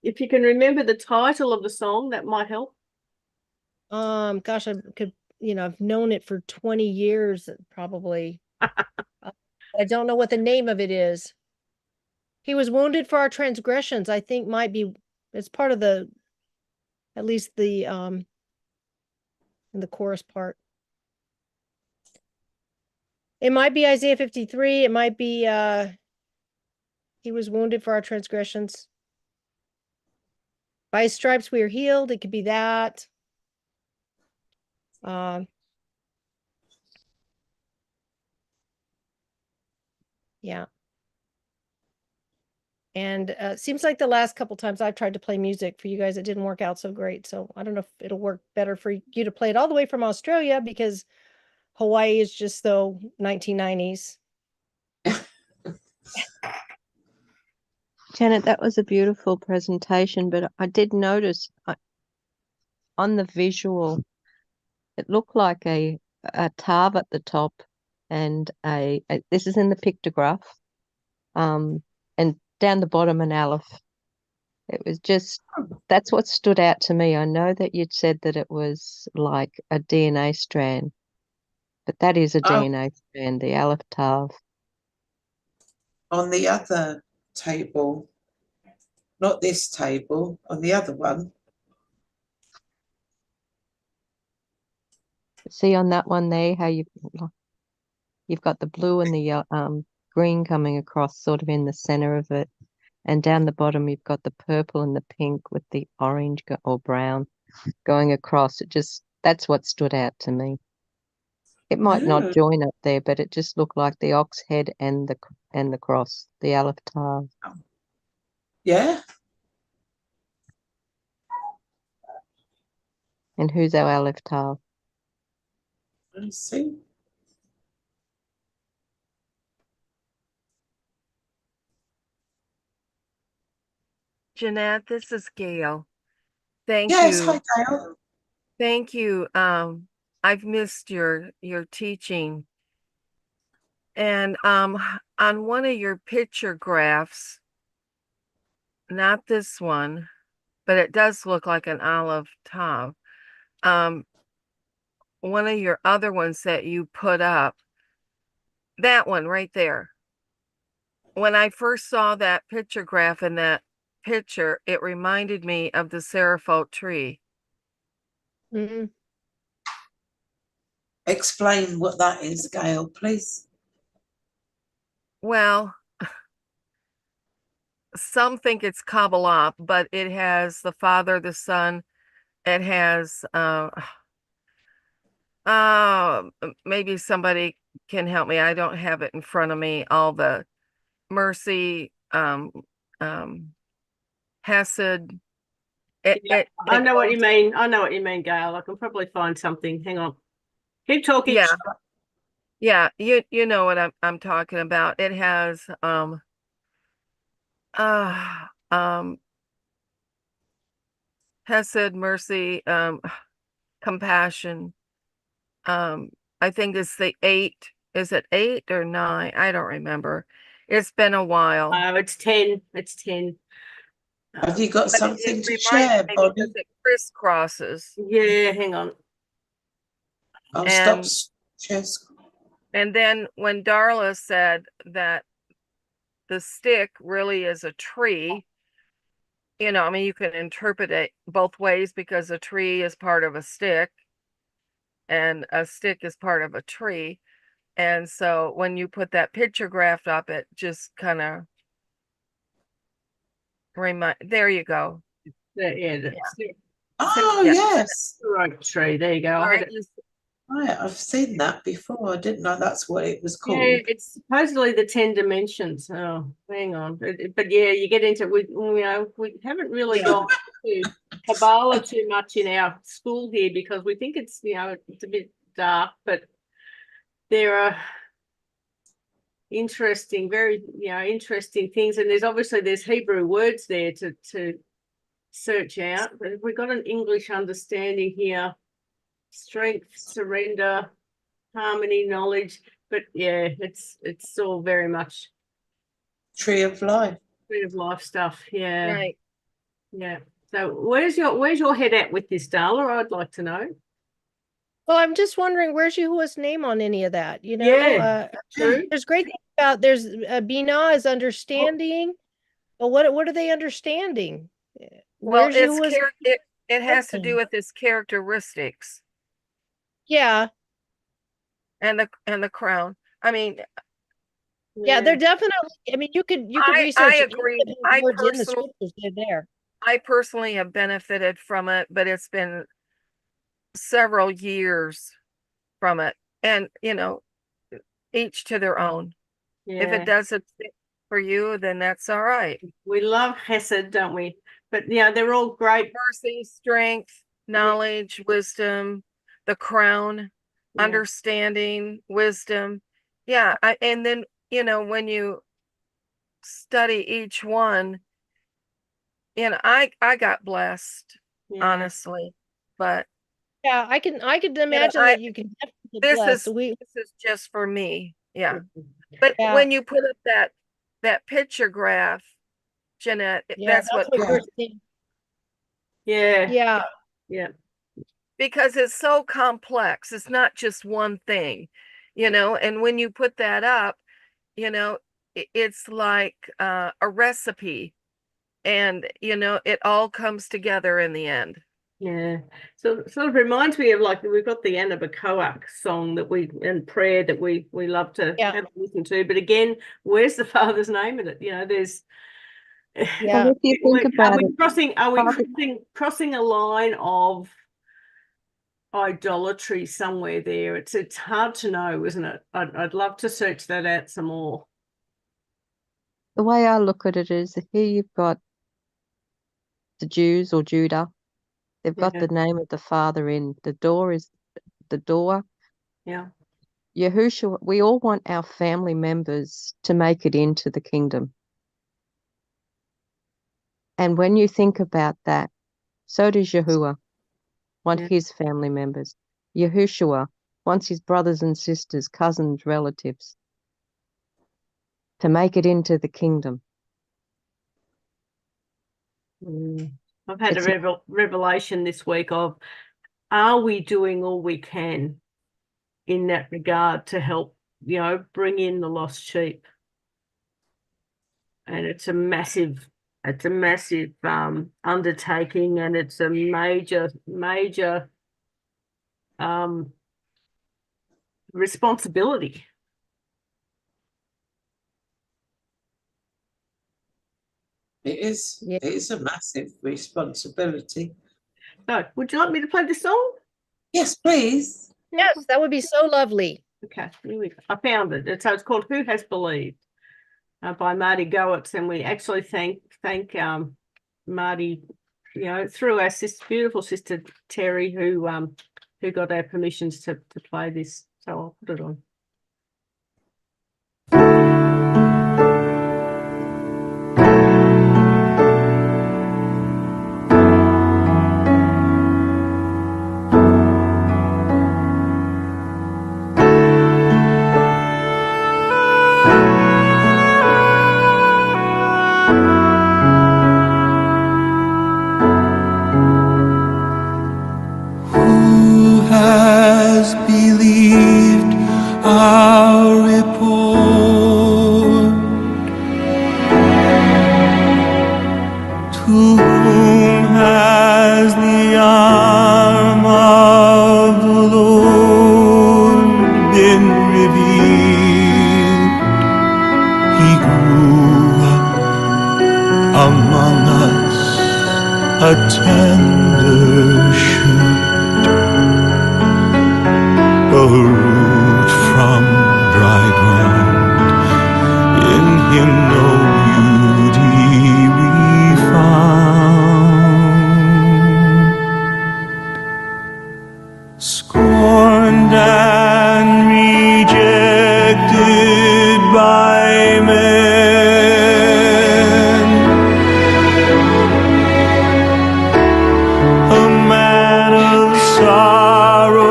If you can remember the title of the song, that might help. Gosh, I could, I've known it for 20 years, probably. I don't know what the name of it is. He was wounded for our transgressions, I think it's part of at least in the chorus part. It might be Isaiah 53. It might be, he was wounded for our transgressions. By his stripes we are healed. It could be that. Yeah. And it seems like the last couple times I've tried to play music for you guys, it didn't work out so great. So I don't know if it'll work better for you to play it all the way from Australia because Hawaii is just so 1990s. Janet, that was a beautiful presentation, but I did notice on the visual, it looked like a tav at the top and this is in the pictograph, and down the bottom an aleph. It was just, that's what stood out to me. I know that you'd said that it was like a DNA strand, but that is a DNA strand, the aleph tav. On the other table, not this table, on the other one. See on that one there how you've got the blue and the green coming across sort of in the center of it. And down the bottom, you've got the purple and the pink with the orange or brown going across. That's what stood out to me. It might not join up there, but it just looked like the ox head and the cross, the aleph tav. Yeah. And who's our aleph tav? Let's see. Janette, this is Gail. Thank Yes, you. hi Gail. Thank you. I've missed your teaching. And on one of your picture graphs, not this one, but it does look like an olive tav. One of your other ones that you put up, that one right there. When I first saw that picture graph in that picture, it reminded me of the seraphot tree. Mhm. Explain what that is, Gail, please. Well, some think it's Kabbalah, but it has the Father, the Son. It has maybe somebody can help me. I don't have it in front of me. All the mercy, Hesed. I know what you mean. I know what you mean, Gail. I can probably find something. Hang on. Keep talking. Yeah, you know what I'm talking about. It has Hesed, mercy, compassion. I think it's the 8. Is it 8 or 9? I don't remember. It's been a while. It's 10. It's 10. Have you got But something it to reminds share, me Bonnie? because it crisscrosses. Yeah, hang on. I'll And- stop share screen. And then when Darla said that the stick really is a tree, I mean, you can interpret it both ways because a tree is part of a stick and a stick is part of a tree. And so when you put that picture graph up, it just kind of there you go. Oh, Yeah. yes. Right tree. There you go. All I had right, it. Right, I've seen that before. I didn't know that's what it was called. Yeah, it's supposedly the 10 dimensions. Oh, hang on. But yeah, you get into we haven't really gone to Kabbalah too much in our school here because we think it's it's a bit dark, but there are interesting, very interesting things, and there's Hebrew words there to search out. But we've got an English understanding here: strength, surrender, harmony, knowledge. But yeah, it's all very much Tree of Life. Tree of Life stuff. Yeah. right. Yeah. So where's your head at with this, Darla? I'd like to know. Well, I'm just wondering, where's Yahuwah's name on any of that? Yeah, true. There's great things about there's Binah is understanding, but what are they understanding? Well, Where's Yahuwah's it has to do with its characteristics yeah. and the crown. I mean, Yeah, they're definitely. I mean, you could research. I it. agree. You can put words in the scriptures. They're there. I personally have benefited from it, but it's been several years from it, and each to their own. Yeah. If it doesn't fit for you, then that's all right. We love Hesed, don't we? But they're all great. Mercy, strength, knowledge, wisdom, the crown, understanding, wisdom. Yeah, and then when you study each one, I got blessed, Yeah. honestly. But Yeah, I could imagine that you can definitely get this blessed. is just for me. Yeah. But Yeah. when you put up that picture graph, Janette, that's what we're seeing. Yeah. Yeah. Yeah. because it's so complex. It's not just one thing, and when you put that up, it's like a recipe, and it all comes together in the end. Yeah. So it sort of reminds me of like we've got the Anna Bacoak song and prayer that we love to have a listen to. But again, where's the Father's name in it? There's Yeah. Well, if you think about it, are we crossing a line of idolatry somewhere there? It's hard to know, isn't it? I'd love to search that out some more. the way I look at it is here you've got the Jews or Judah. They've got the name of the Father in. The door is the door. Yeah. Yahushua, we all want our family members to make it into the kingdom. And when you think about that, so does Yahuwah want his family members. Yahushua wants his brothers and sisters, cousins, relatives to make it into the kingdom. I've had a revelation this week of, are we doing all we can in that regard to help, bring in the lost sheep? And it's a massive undertaking, and it's a major responsibility. It is. Yeah. It is a massive responsibility. So, would you like me to play the song? Yes, please. Yes, that would be so lovely. Okay, here we go. I found it. So it's called "Who Has Believed" by Marty Goetz, and we actually thank Marty, through our beautiful sister Terry, who got our permissions to play this. So I'll put it on. Has believed our report, to whom has the arm of the Lord been revealed. He grew up among us, a tender shoot, a root from dry ground. In him no beauty we found. Scorned and rejected by men, a man of sorrows,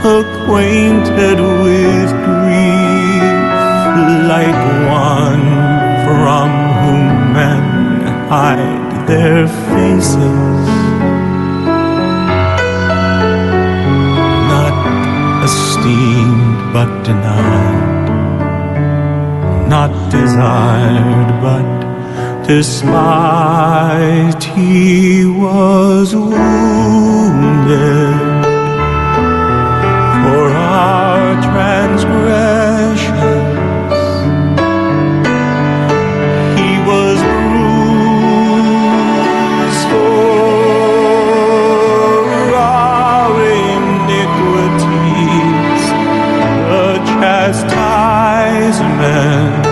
acquainted with grief, like one from whom men hide their faces, not esteemed but denied, not desired but despised. He was wounded for our transgressions, he was bruised for our iniquities, the chastisement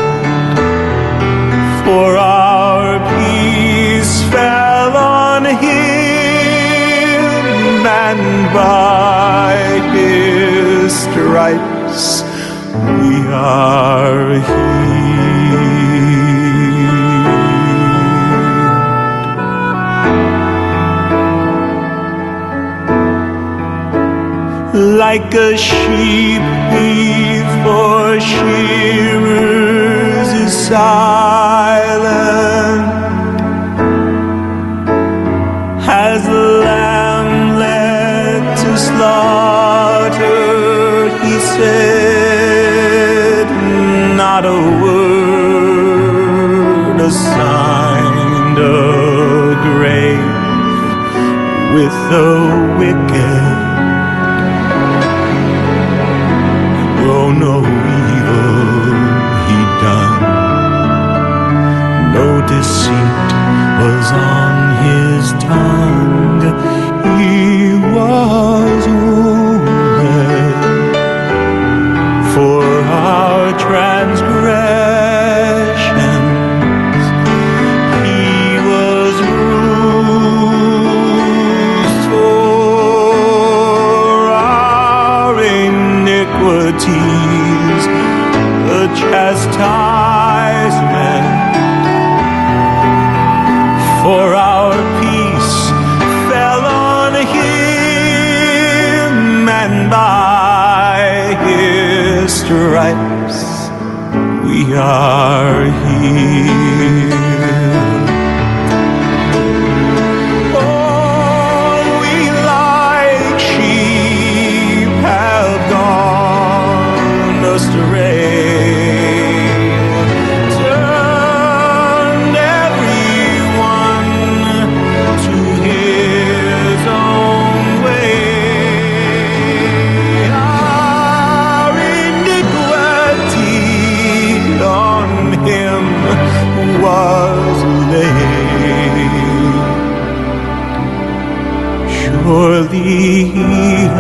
for our peace fell on him, and by his stripes we are healed. like a sheep before shearers is silent, as the lamb led to slaughter, he said not a word, assigned a grave with the wicked. Oh, no evil he done, no deceit was on his tongue. He was wounded for our transgressions, he was bruised for our iniquities. The chastisement for our peace fell on him, and by his stripes we are healed. Oh, we like sheep have gone astray, turned everyone to his own way. Our iniquity on him was laid. Surely he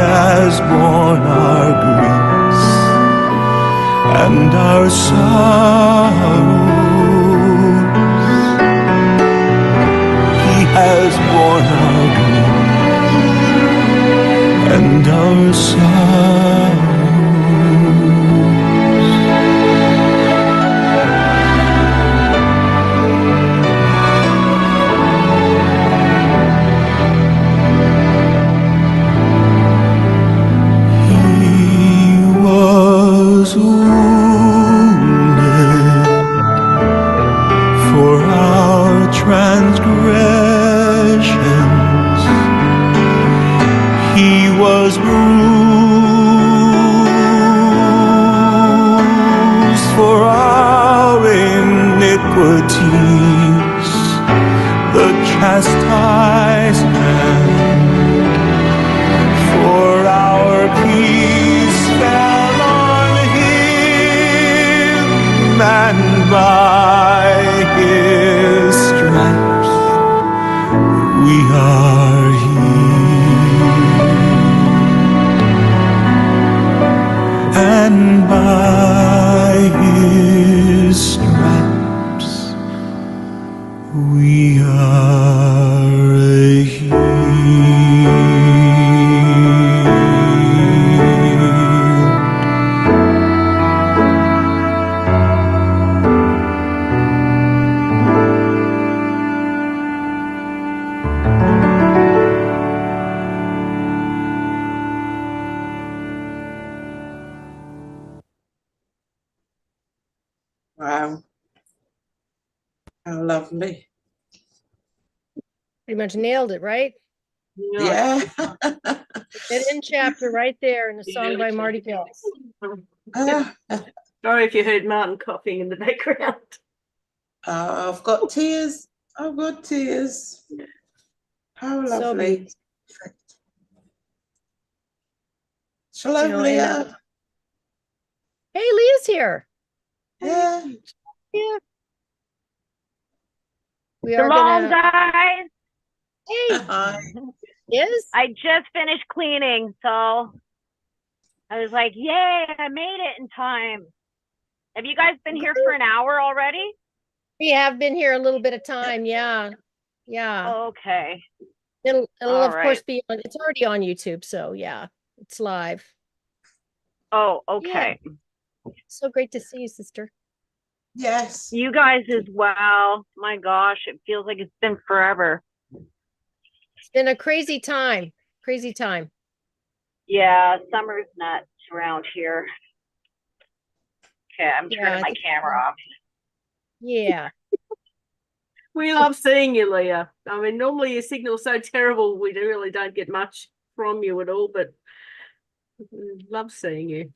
has borne our griefs and our sorrows. He has borne our griefs and our sorrows. He was wounded for our transgressions, he was bruised for our iniquities. The chastisement for our peace fell on him, and by his stripes we are healed, and by his stripes we are healed. Wow. How lovely. Pretty much nailed it, right? Yeah. Dead end chapter right there in the song by Marty Pills. Sorry if you heard Martin coughing in the background. I've got tears. I've got tears. How So lovely. beautiful. Shalom, You know, Leah. Hey, Leah's here. Yeah. Yeah. We are Shalom, gonna. guys. Hey, Hi. is I just finished cleaning, so I was like, yay, I made it in time. Have you guys been here for an hour already? we have been here a little bit of time. Yeah, yeah. Okay. It'll All of course right. be on. It's already on YouTube, so yeah, it's live. Oh, okay. So great to see you, sister. Yes. You guys as well. My gosh, it feels like it's been forever. It's been a crazy time. Crazy time. Yeah, summer's nuts around here. Okay, I'm Yeah, turning I my think camera off. yeah. We love seeing you, Leah. I mean, normally your signal's so terrible, we really don't get much from you at all, but we love seeing you.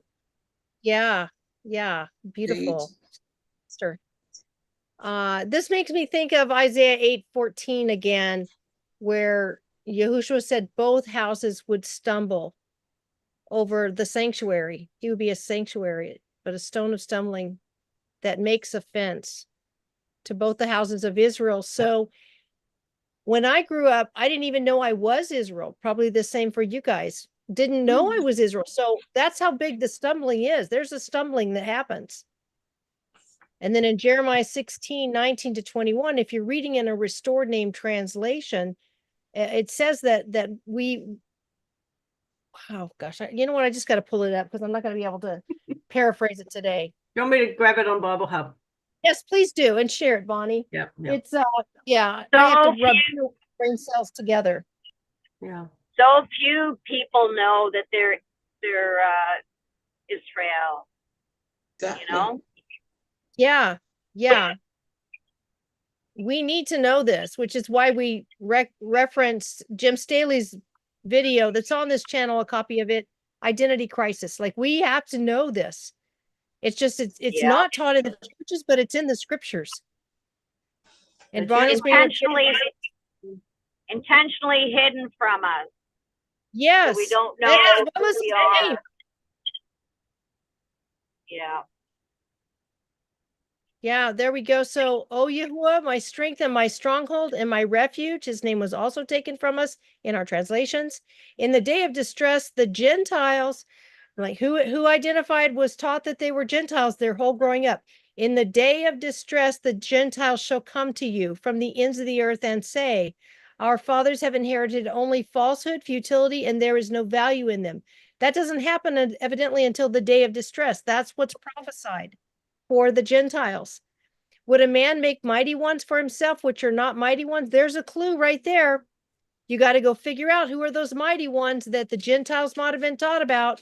Yeah. Beautiful. Sister. This makes me think of Isaiah 8:14 again, where Yahushua said both houses would stumble over the sanctuary. He would be a sanctuary, but a stone of stumbling that makes offense to both the houses of Israel. So when I grew up, I didn't even know I was Israel. Probably the same for you guys. Didn't know I was Israel. So that's how big the stumbling is. There's a stumbling that happens. And then in Jeremiah 16:19-21, if you're reading in a restored name translation, it says that we, oh gosh, you know what? I just got to pull it up because I'm not going to be able to paraphrase it today. You want me to grab it on Bible Hub? Yes, please do, and share it, Bonnie. Yeah. It's yeah, I have to rub two brain cells together. Yeah. So few people know that they're Israel. Exactly. You know? Yeah. We need to know this, which is why we referenced Jim Staley's video that's on this channel, a copy of it, Identity Crisis. Like, we have to know this. It's just, it's not taught in the churches, but it's in the scriptures. And Bonnie's intentionally hidden from us. Yes. So we don't know as well who as we his are. name. Yeah. Yeah, there we go. So, O Yahuwah, my strength and my stronghold and my refuge. His name was also taken from us in our translations. In the day of distress, the Gentiles, like who identified, was taught that they were Gentiles their whole growing up. In the day of distress, the Gentiles shall come to you from the ends of the earth and say, our fathers have inherited only falsehood, futility, and there is no value in them. That doesn't happen evidently until the day of distress. That's what's prophesied for the Gentiles. Would a man make mighty ones for himself, which are not mighty ones? There's a clue right there. You got to go figure out who are those mighty ones that the Gentiles might have been taught about.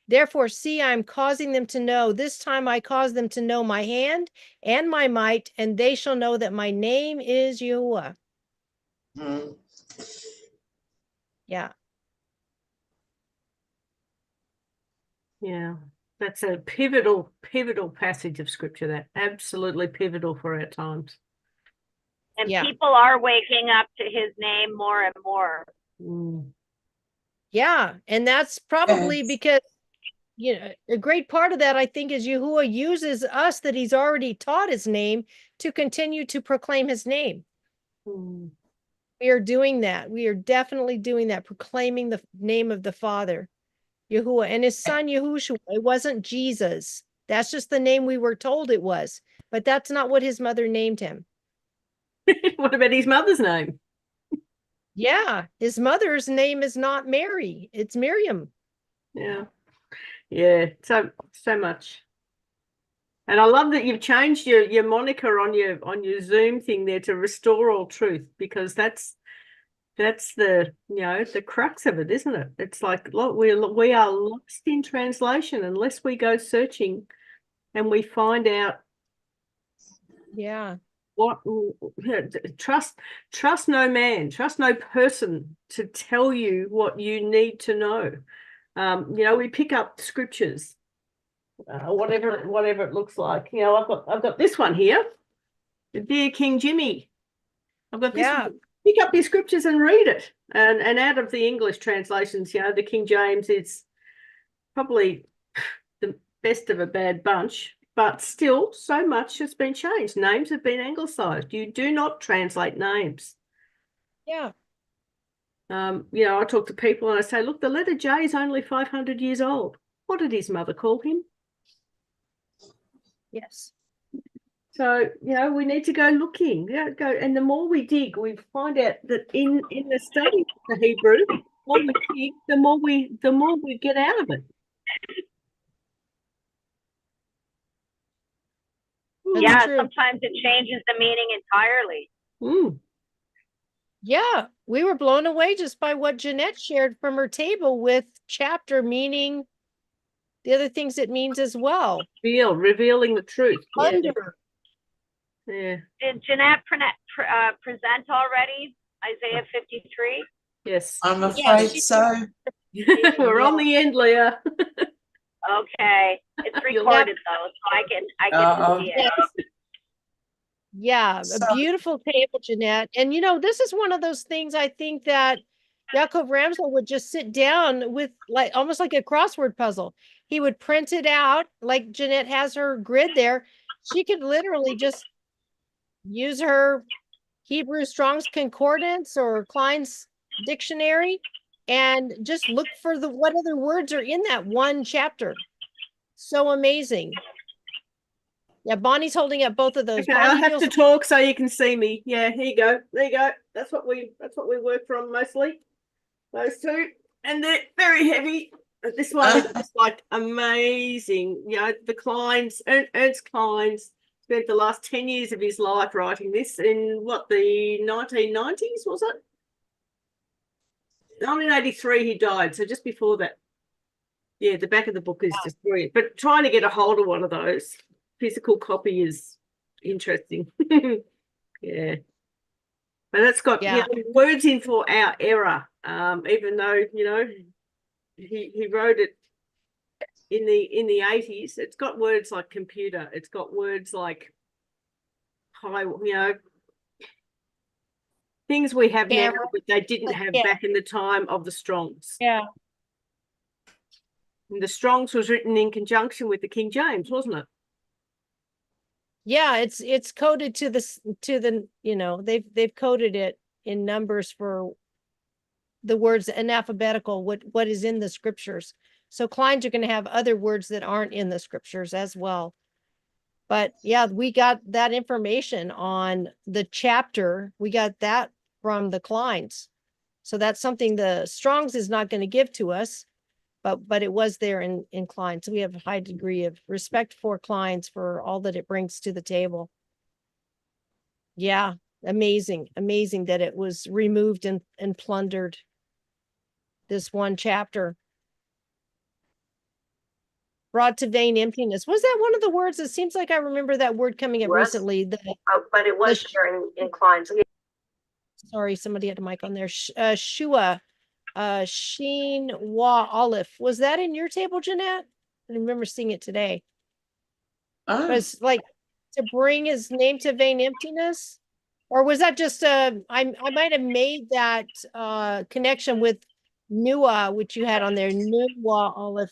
Therefore, see, I'm causing them to know. This time I cause them to know my hand and my might, and they shall know that my name is Yahuwah. Yeah. Yeah. That's a pivotal passage of scripture, that absolutely pivotal for our times. And people are waking up to his name more and more. Yeah. And that's probably because, you know, a great part of that, I think, is Yahuwah uses us that he's already taught his name to continue to proclaim his name. We are doing that. We are definitely doing that, proclaiming the name of the Father, Yahuwah, and his son, Yahushua. It wasn't Jesus. That's just the name we were told it was, but that's not what his mother named him. What about his mother's name? Yeah, his mother's name is not Mary. It's Miriam. Yeah. So much. And I love that you've changed your moniker on your Zoom thing there to Restore All Truth, because that's the, you know, the crux of it, isn't it? It's like, look, we are lost in translation unless we go searching and we find out. Yeah. What trust no man, trust no person to tell you what you need to know. You know, we pick up scriptures, whatever it looks like. You know, I've got this one here, Dear King Jimmy. I've got this one. Pick up your scriptures and read it. And out of the English translations, you know, the King James is probably the best of a bad bunch. But still, so much has been changed. Names have been anglicized. You do not translate names. Yeah. You know, I talk to people and I say, look, the letter J is only 500 years old. What did his mother call him? Yes. So, you know, we need to go looking. Yeah, go. And the more we dig, we find out that in the study of the Hebrew, the more we dig, the more we get out of it. Yeah, sometimes it changes the meaning entirely. Yeah, we were blown away just by what Janette shared from her table with chapter meaning the other things it means as well. Revealing the truth. Yeah. Under. Yeah. Did Janette present already Isaiah 53? Yes. I'm Yeah, afraid she- so. We're on the end, Leah. Okay, it's You'll- recorded though, so I can Uh-oh. see it. Yes. Yeah, So- a beautiful table, Janette. And you know, this is one of those things I think that Yacov Rambsel would just sit down with, like almost like a crossword puzzle. He would print it out, like Janette has her grid there. She could literally just use her Hebrew Strong's Concordance or Klein's dictionary and just look for what other words are in that one chapter. So amazing. Yeah, Bonnie's holding up both of those. Okay, I Bonnie have feels to talk so you can see me. Yeah, here you go. There you go. That's what we work from mostly. Those two. And they're very heavy. This one is just like amazing. You know, the Klein's, Ernst Klein's spent the last 10 years of his life writing this in the 1990s, was it? 1983 he died, so just before that. Yeah, the back of the book is just brilliant. But trying to get a hold of one of those physical copy is interesting. Yeah. But that's got words in for our era. Even though, you know, he wrote it in the 80s, it's got words like computer, it's got words like high, you know, things we have now but they didn't have back in the time of the Strongs. Yeah. And the Strongs was written in conjunction with the King James, wasn't it? Yeah, it's coded to the, you know, they've coded it in numbers for the words in alphabetical, what is in the scriptures. So Klein's are going to have other words that aren't in the scriptures as well. But yeah, we got that information on the chapter. We got that from the Klein's. So that's something the Strong's is not going to give to us, but it was there in Klein's. So we have a high degree of respect for Klein's for all that it brings to the table. Yeah, amazing that it was removed and plundered. This one chapter. Brought to vain emptiness. Was that one of the words? It seems like I remember that word coming up recently. But it was there in Klein's. Sorry, somebody had a mic on there. Shua, Sheen, Wa, Aleph. Was that in your table, Janette? I remember seeing it today. Oh. Was like to bring his name to vain emptiness? Or was that just I might have made that connection with Nua, which you had on there, Nua Aleph.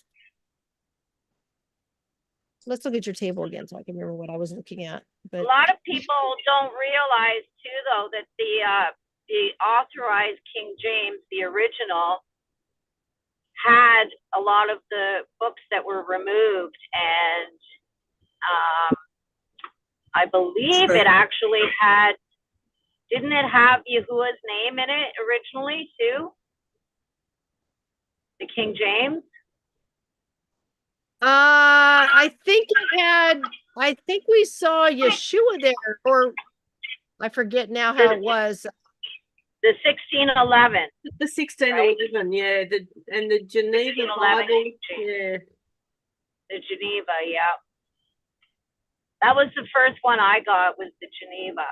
Let's look at your table again so I can remember what I was looking at. But a lot of people don't realize too, though, that the authorized King James, the original, had a lot of the books that were removed, and I believe it actually had. Didn't it have Yahuwah's name in it originally too? The King James? I think we saw Yeshua there, or I forget now how it was. The 1611. The 1611, yeah. And the Geneva Bible, yeah. The Geneva, yeah. That was the first one I got, was the Geneva.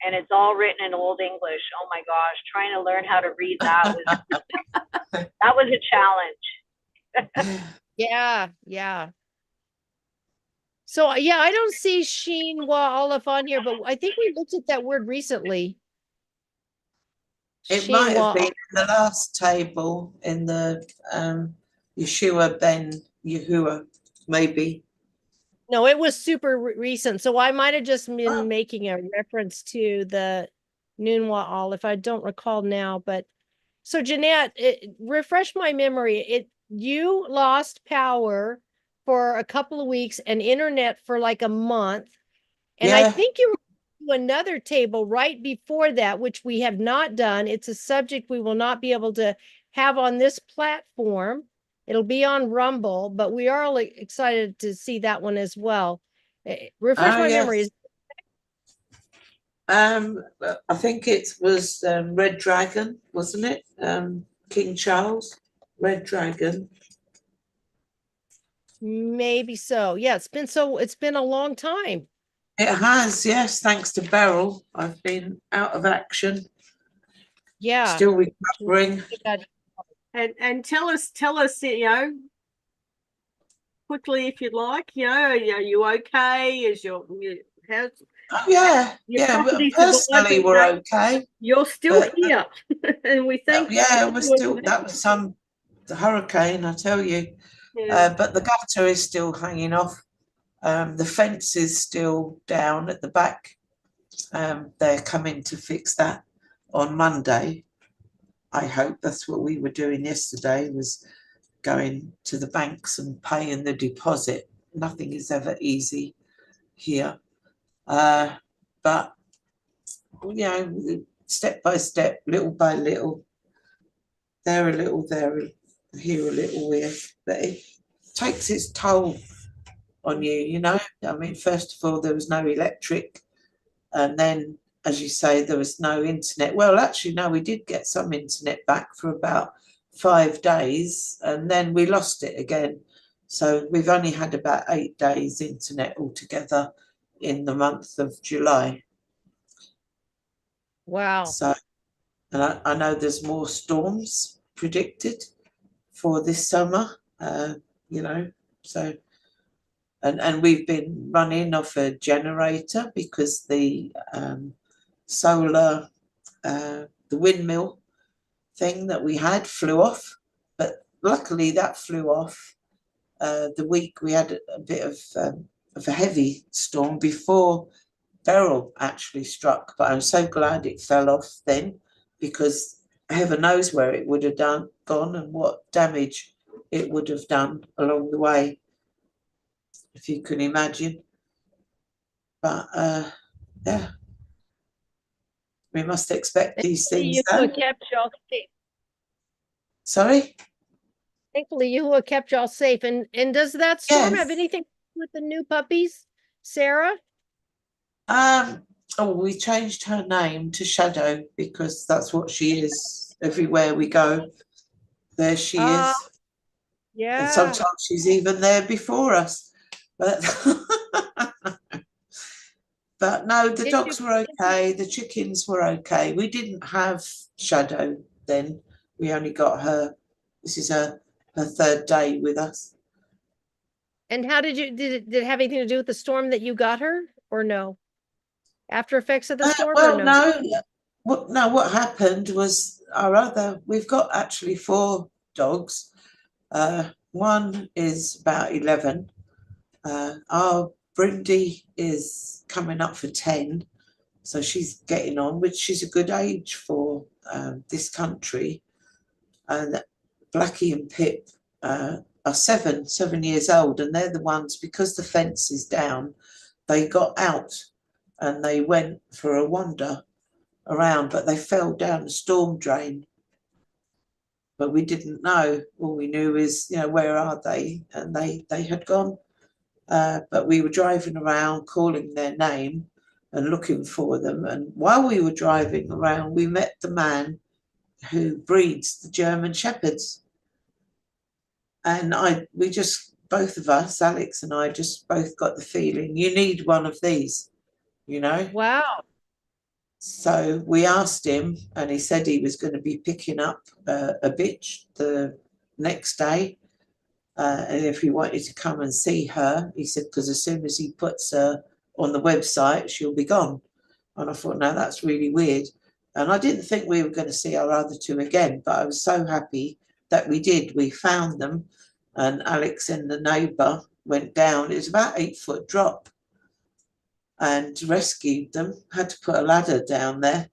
And it's all written in Old English. Oh my gosh, trying to learn how to read that was a challenge. Yeah. So yeah, I don't see Sheen Wa Aleph on here, but I think we looked at that word recently. It might have been in the last table in the Yeshua ben Yahuwah, maybe. No, it was super recent. So I might have just been making a reference to the Nunwa Aleph. I don't recall now, but so Janette, refresh my memory. You lost power for a couple of weeks and internet for like a month. And I think you were to another table right before that, which we have not done. It's a subject we will not be able to have on this platform. It'll be on Rumble, but we are all excited to see that one as well. Refresh my memory. I think it was Red Dragon, wasn't it? King Charles, Red Dragon. Maybe so. Yeah, it's been a long time. It has, yes, thanks to Beryl. I've been out of action, Yeah. still recovering. And tell us, quickly if you'd like, are you okay? How's Oh yeah, your yeah. property Personally, surviving, we're mate? okay. You're still But here, and we thank you. yeah, for we're what still. you That have. was the hurricane, I tell you. Yeah. But the gutter is still hanging off. The fence is still down at the back. They're coming to fix that on Monday. I hope that's what we were doing yesterday, was going to the banks and paying the deposit. Nothing is ever easy here. But, step by step, little by little, there a little, here a little, but it takes its toll on you, I mean, first of all, there was no electric. And then, as you say, there was no internet. Well, actually, no, we did get some internet back for about 5 days, and then we lost it again. So we've only had about 8 days internet altogether in the month of July. Wow. So, and I know there's more storms predicted for this summer, so. And we've been running off a generator because the solar, the windmill thing that we had flew off. But luckily that flew off the week we had a bit of a heavy storm before Beryl actually struck. But I'm so glad it fell off then, because heaven knows where it would have gone and what damage it would have done along the way, if you can imagine. But yeah, we must expect these things. Yeshua kept y'all safe. Sorry? Thankfully, Yeshua kept y'all safe. And does that storm have Yes. anything to do with the new puppies, Sarah? We changed her name to Shadow because that's what she is. Everywhere we go, there she is. And Yeah. sometimes she's even there before us. But but no, the dogs were okay, the chickens were okay. We didn't have Shadow then. We only got her. This is her 3rd day with us. And how did it have anything to do with the storm that you got her, or no? After effects of the storm? Well, or no? What happened was we've got actually 4 dogs. One is about 11. Our Brindy is coming up for 10. So she's getting on, which is a good age for this country. And Blackie and Pip are 7 years old, and they're the ones, because the fence is down, they got out and they went for a wander around, but they fell down a storm drain. But we didn't know. All we knew is, where are they? And they had gone. But we were driving around calling their name and looking for them. And while we were driving around, we met the man who breeds the German Shepherds. And both of us, Alex and I, just both got the feeling, you need one of these, Wow. So we asked him, and he said he was going to be picking up a bitch the next day. And if he wanted to come and see her, he said, because as soon as he puts her on the website, she'll be gone. And I thought, no, that's really weird. And I didn't think we were going to see our other 2 again, but I was so happy that we did. We found them, and Alex and the neighbour went down. It was about 8-foot drop, and rescued them. Had to put a ladder down there.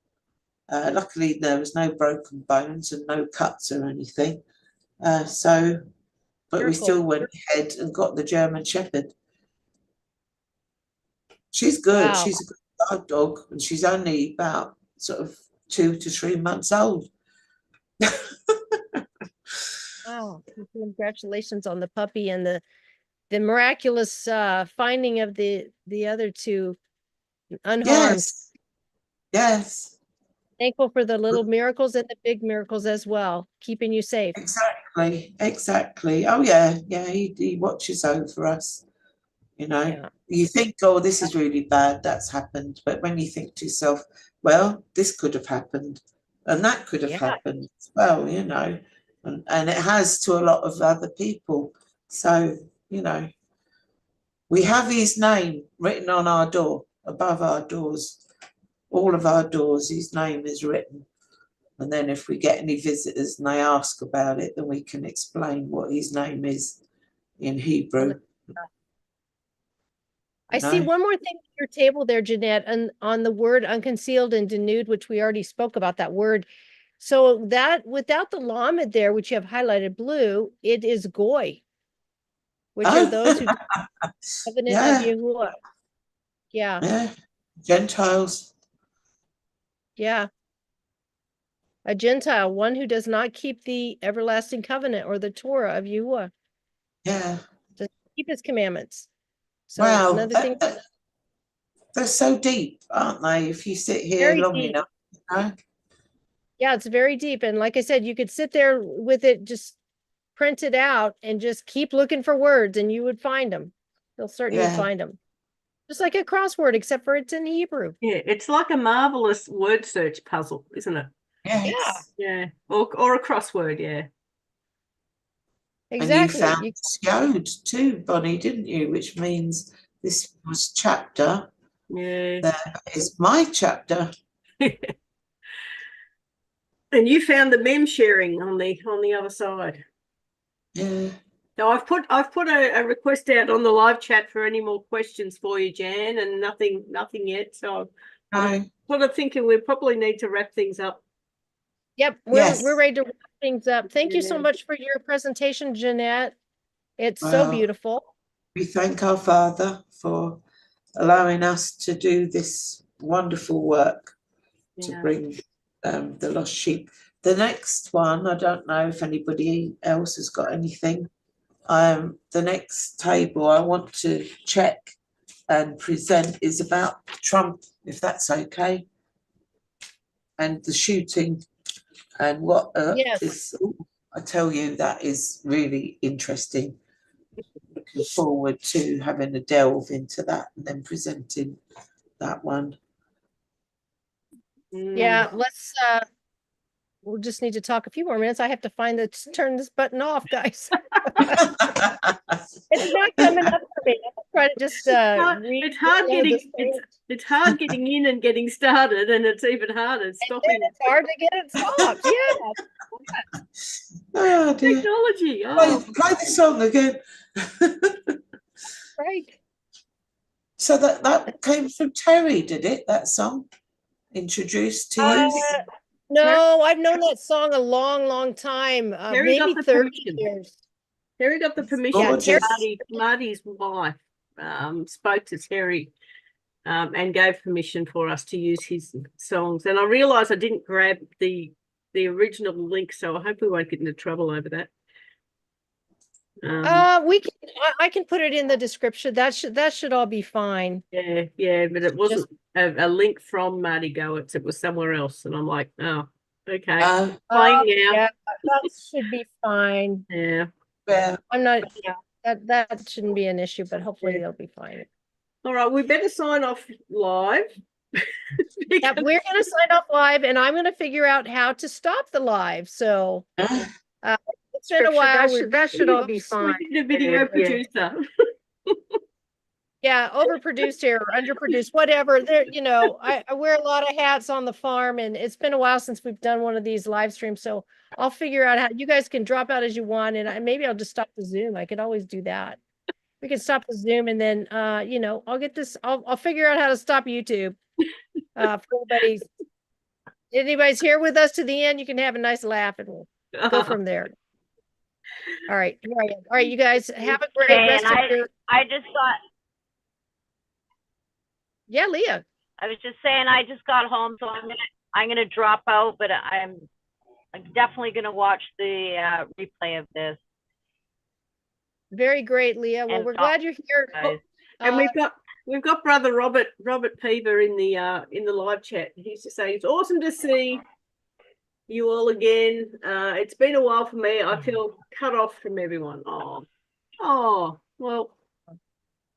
Luckily, there was no broken bones and no cuts or anything. But we still went ahead and got the German Shepherd. She's good. Wow. She's a good guard dog, and she's only about sort of 2 to 3 months old. Wow. Congratulations on the puppy and the miraculous finding of the other 2 unharmed. Yes. Yes, Thankful for the little miracles and the big miracles as well, keeping you safe. exactly, exactly. Oh yeah, yeah, he watches over us, you know. Yeah. You think, oh, this is really bad, that's happened. But when you think to yourself, well, this could have happened and that could have Yeah. happened as well, you know. And it has to a lot of other people. So, you know, we have his name written on our door, above our doors, all of our doors, his name is written. And then if we get any visitors and they ask about it, then we can explain what his name is in Hebrew. I see one more thing on your table there, Janette, and on the word unconcealed and denuded, which we already spoke about that word. So that without the lamed there, which you have highlighted blue, it is goy, which are those who covenant of Yahuwah. Yeah. Yeah, Gentiles. Yeah. A Gentile, one who does not keep the everlasting covenant or the Torah of Yahuwah. Yeah. Does keep his commandments. So Wow, another thing. they're so deep, aren't they? If you sit here Very long deep. enough, you know? Yeah, it's very deep. And like I said, you could sit there with it, just print it out and just keep looking for words and you would find them. You'll certainly Yeah. find them. Just like a crossword, except for it's in Hebrew. Yeah, it's like a marvelous word search puzzle, isn't it? Yes. Yeah. Or a crossword, yeah. Exactly. And you found Yod too, Bonnie, didn't you? Which means this was chapter. Yeah. That is my chapter. And you found the mem sharing on the other side. Yeah. So I've put a request out on the live chat for any more questions for you, Jan, and nothing yet. So I'm sort of thinking we probably need to wrap things up. Yep, we're ready to wrap things up. Thank you so much for your presentation, Janette. It's so beautiful. We thank our Father for allowing us to do this wonderful work to bring the lost sheep. The next one, I don't know if anybody else has got anything. The next table I want to check and present is about Trump, if that's okay, and the shooting and what is. I tell you, that is really interesting. Looking forward to having a delve into that and then presenting that one. Yeah, we'll just need to talk a few more minutes. I have to turn this button off, guys. It's not coming up for me. I'm trying to just it's hard getting in and getting started, and it's even harder stopping. It's hard to get it stopped. Yeah. Oh, dear. Technology. Play the song again. Right. So that came from Terry, did it? That song introduced to you? No, I've known that song a long time. Maybe 30 years. Terry got the permission. Marty's wife spoke to Terry and gave permission for us to use his songs. And I realised I didn't grab the original link, so I hope we won't get into trouble over that. I can put it in the description. That should all be fine. Yeah, but it wasn't a link from Marty Goetz. It was somewhere else, and I'm like, oh, okay, fine now. Yeah, that should be fine. Yeah. I'm not. Yeah, that shouldn't be an issue, but hopefully they'll be fine. All right, we better sign off live. Yeah, we're going to sign off live, and I'm going to figure out how to stop the live. So it's been a while. That should all be fine. We need a video producer. Yeah, overproduced here or underproduced, whatever. There, I wear a lot of hats on the farm, and it's been a while since we've done one of these live streams. So I'll figure out how you guys can drop out as you want, and maybe I'll just stop the Zoom. I could always do that. We can stop the Zoom, and then I'll get this. I'll figure out how to stop YouTube. For anybody's here with us to the end, you can have a nice laugh, and we'll go from there. All right, all right, you guys have a great rest of your. I just got. Yeah, Leah. I was just saying I just got home, so I'm gonna drop out, but I'm definitely gonna watch the replay of this. Very great, Leah. Well, we're glad you're here. And We've got brother Robert Peaver in the live chat. He's just saying it's awesome to see you all again. It's been a while for me. I feel cut off from everyone. Well.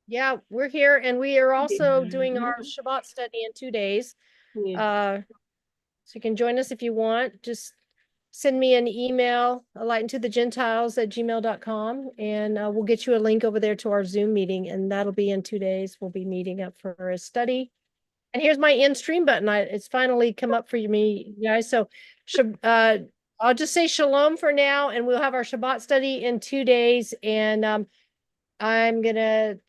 Yeah, we're here, and we are also doing our Shabbat study in 2 days. Yeah. So you can join us if you want. Just send me an email, lightentothegentiles@gmail.com, and we'll get you a link over there to our Zoom meeting, and that'll be in 2 days. We'll be meeting up for a study. And here's my end stream button. It's finally come up for me, guys. So I'll just say shalom for now, and we'll have our Shabbat study in 2 days. And I'm gonna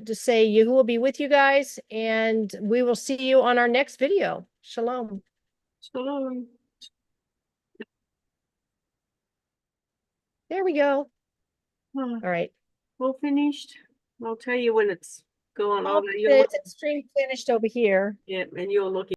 just say Yehu will be with you guys, and we will see you on our next video. Shalom. Shalom. There we go. Oh, All right. all finished. I'll tell you when it's gone. It's stream finished over here. Yeah, and you're looking.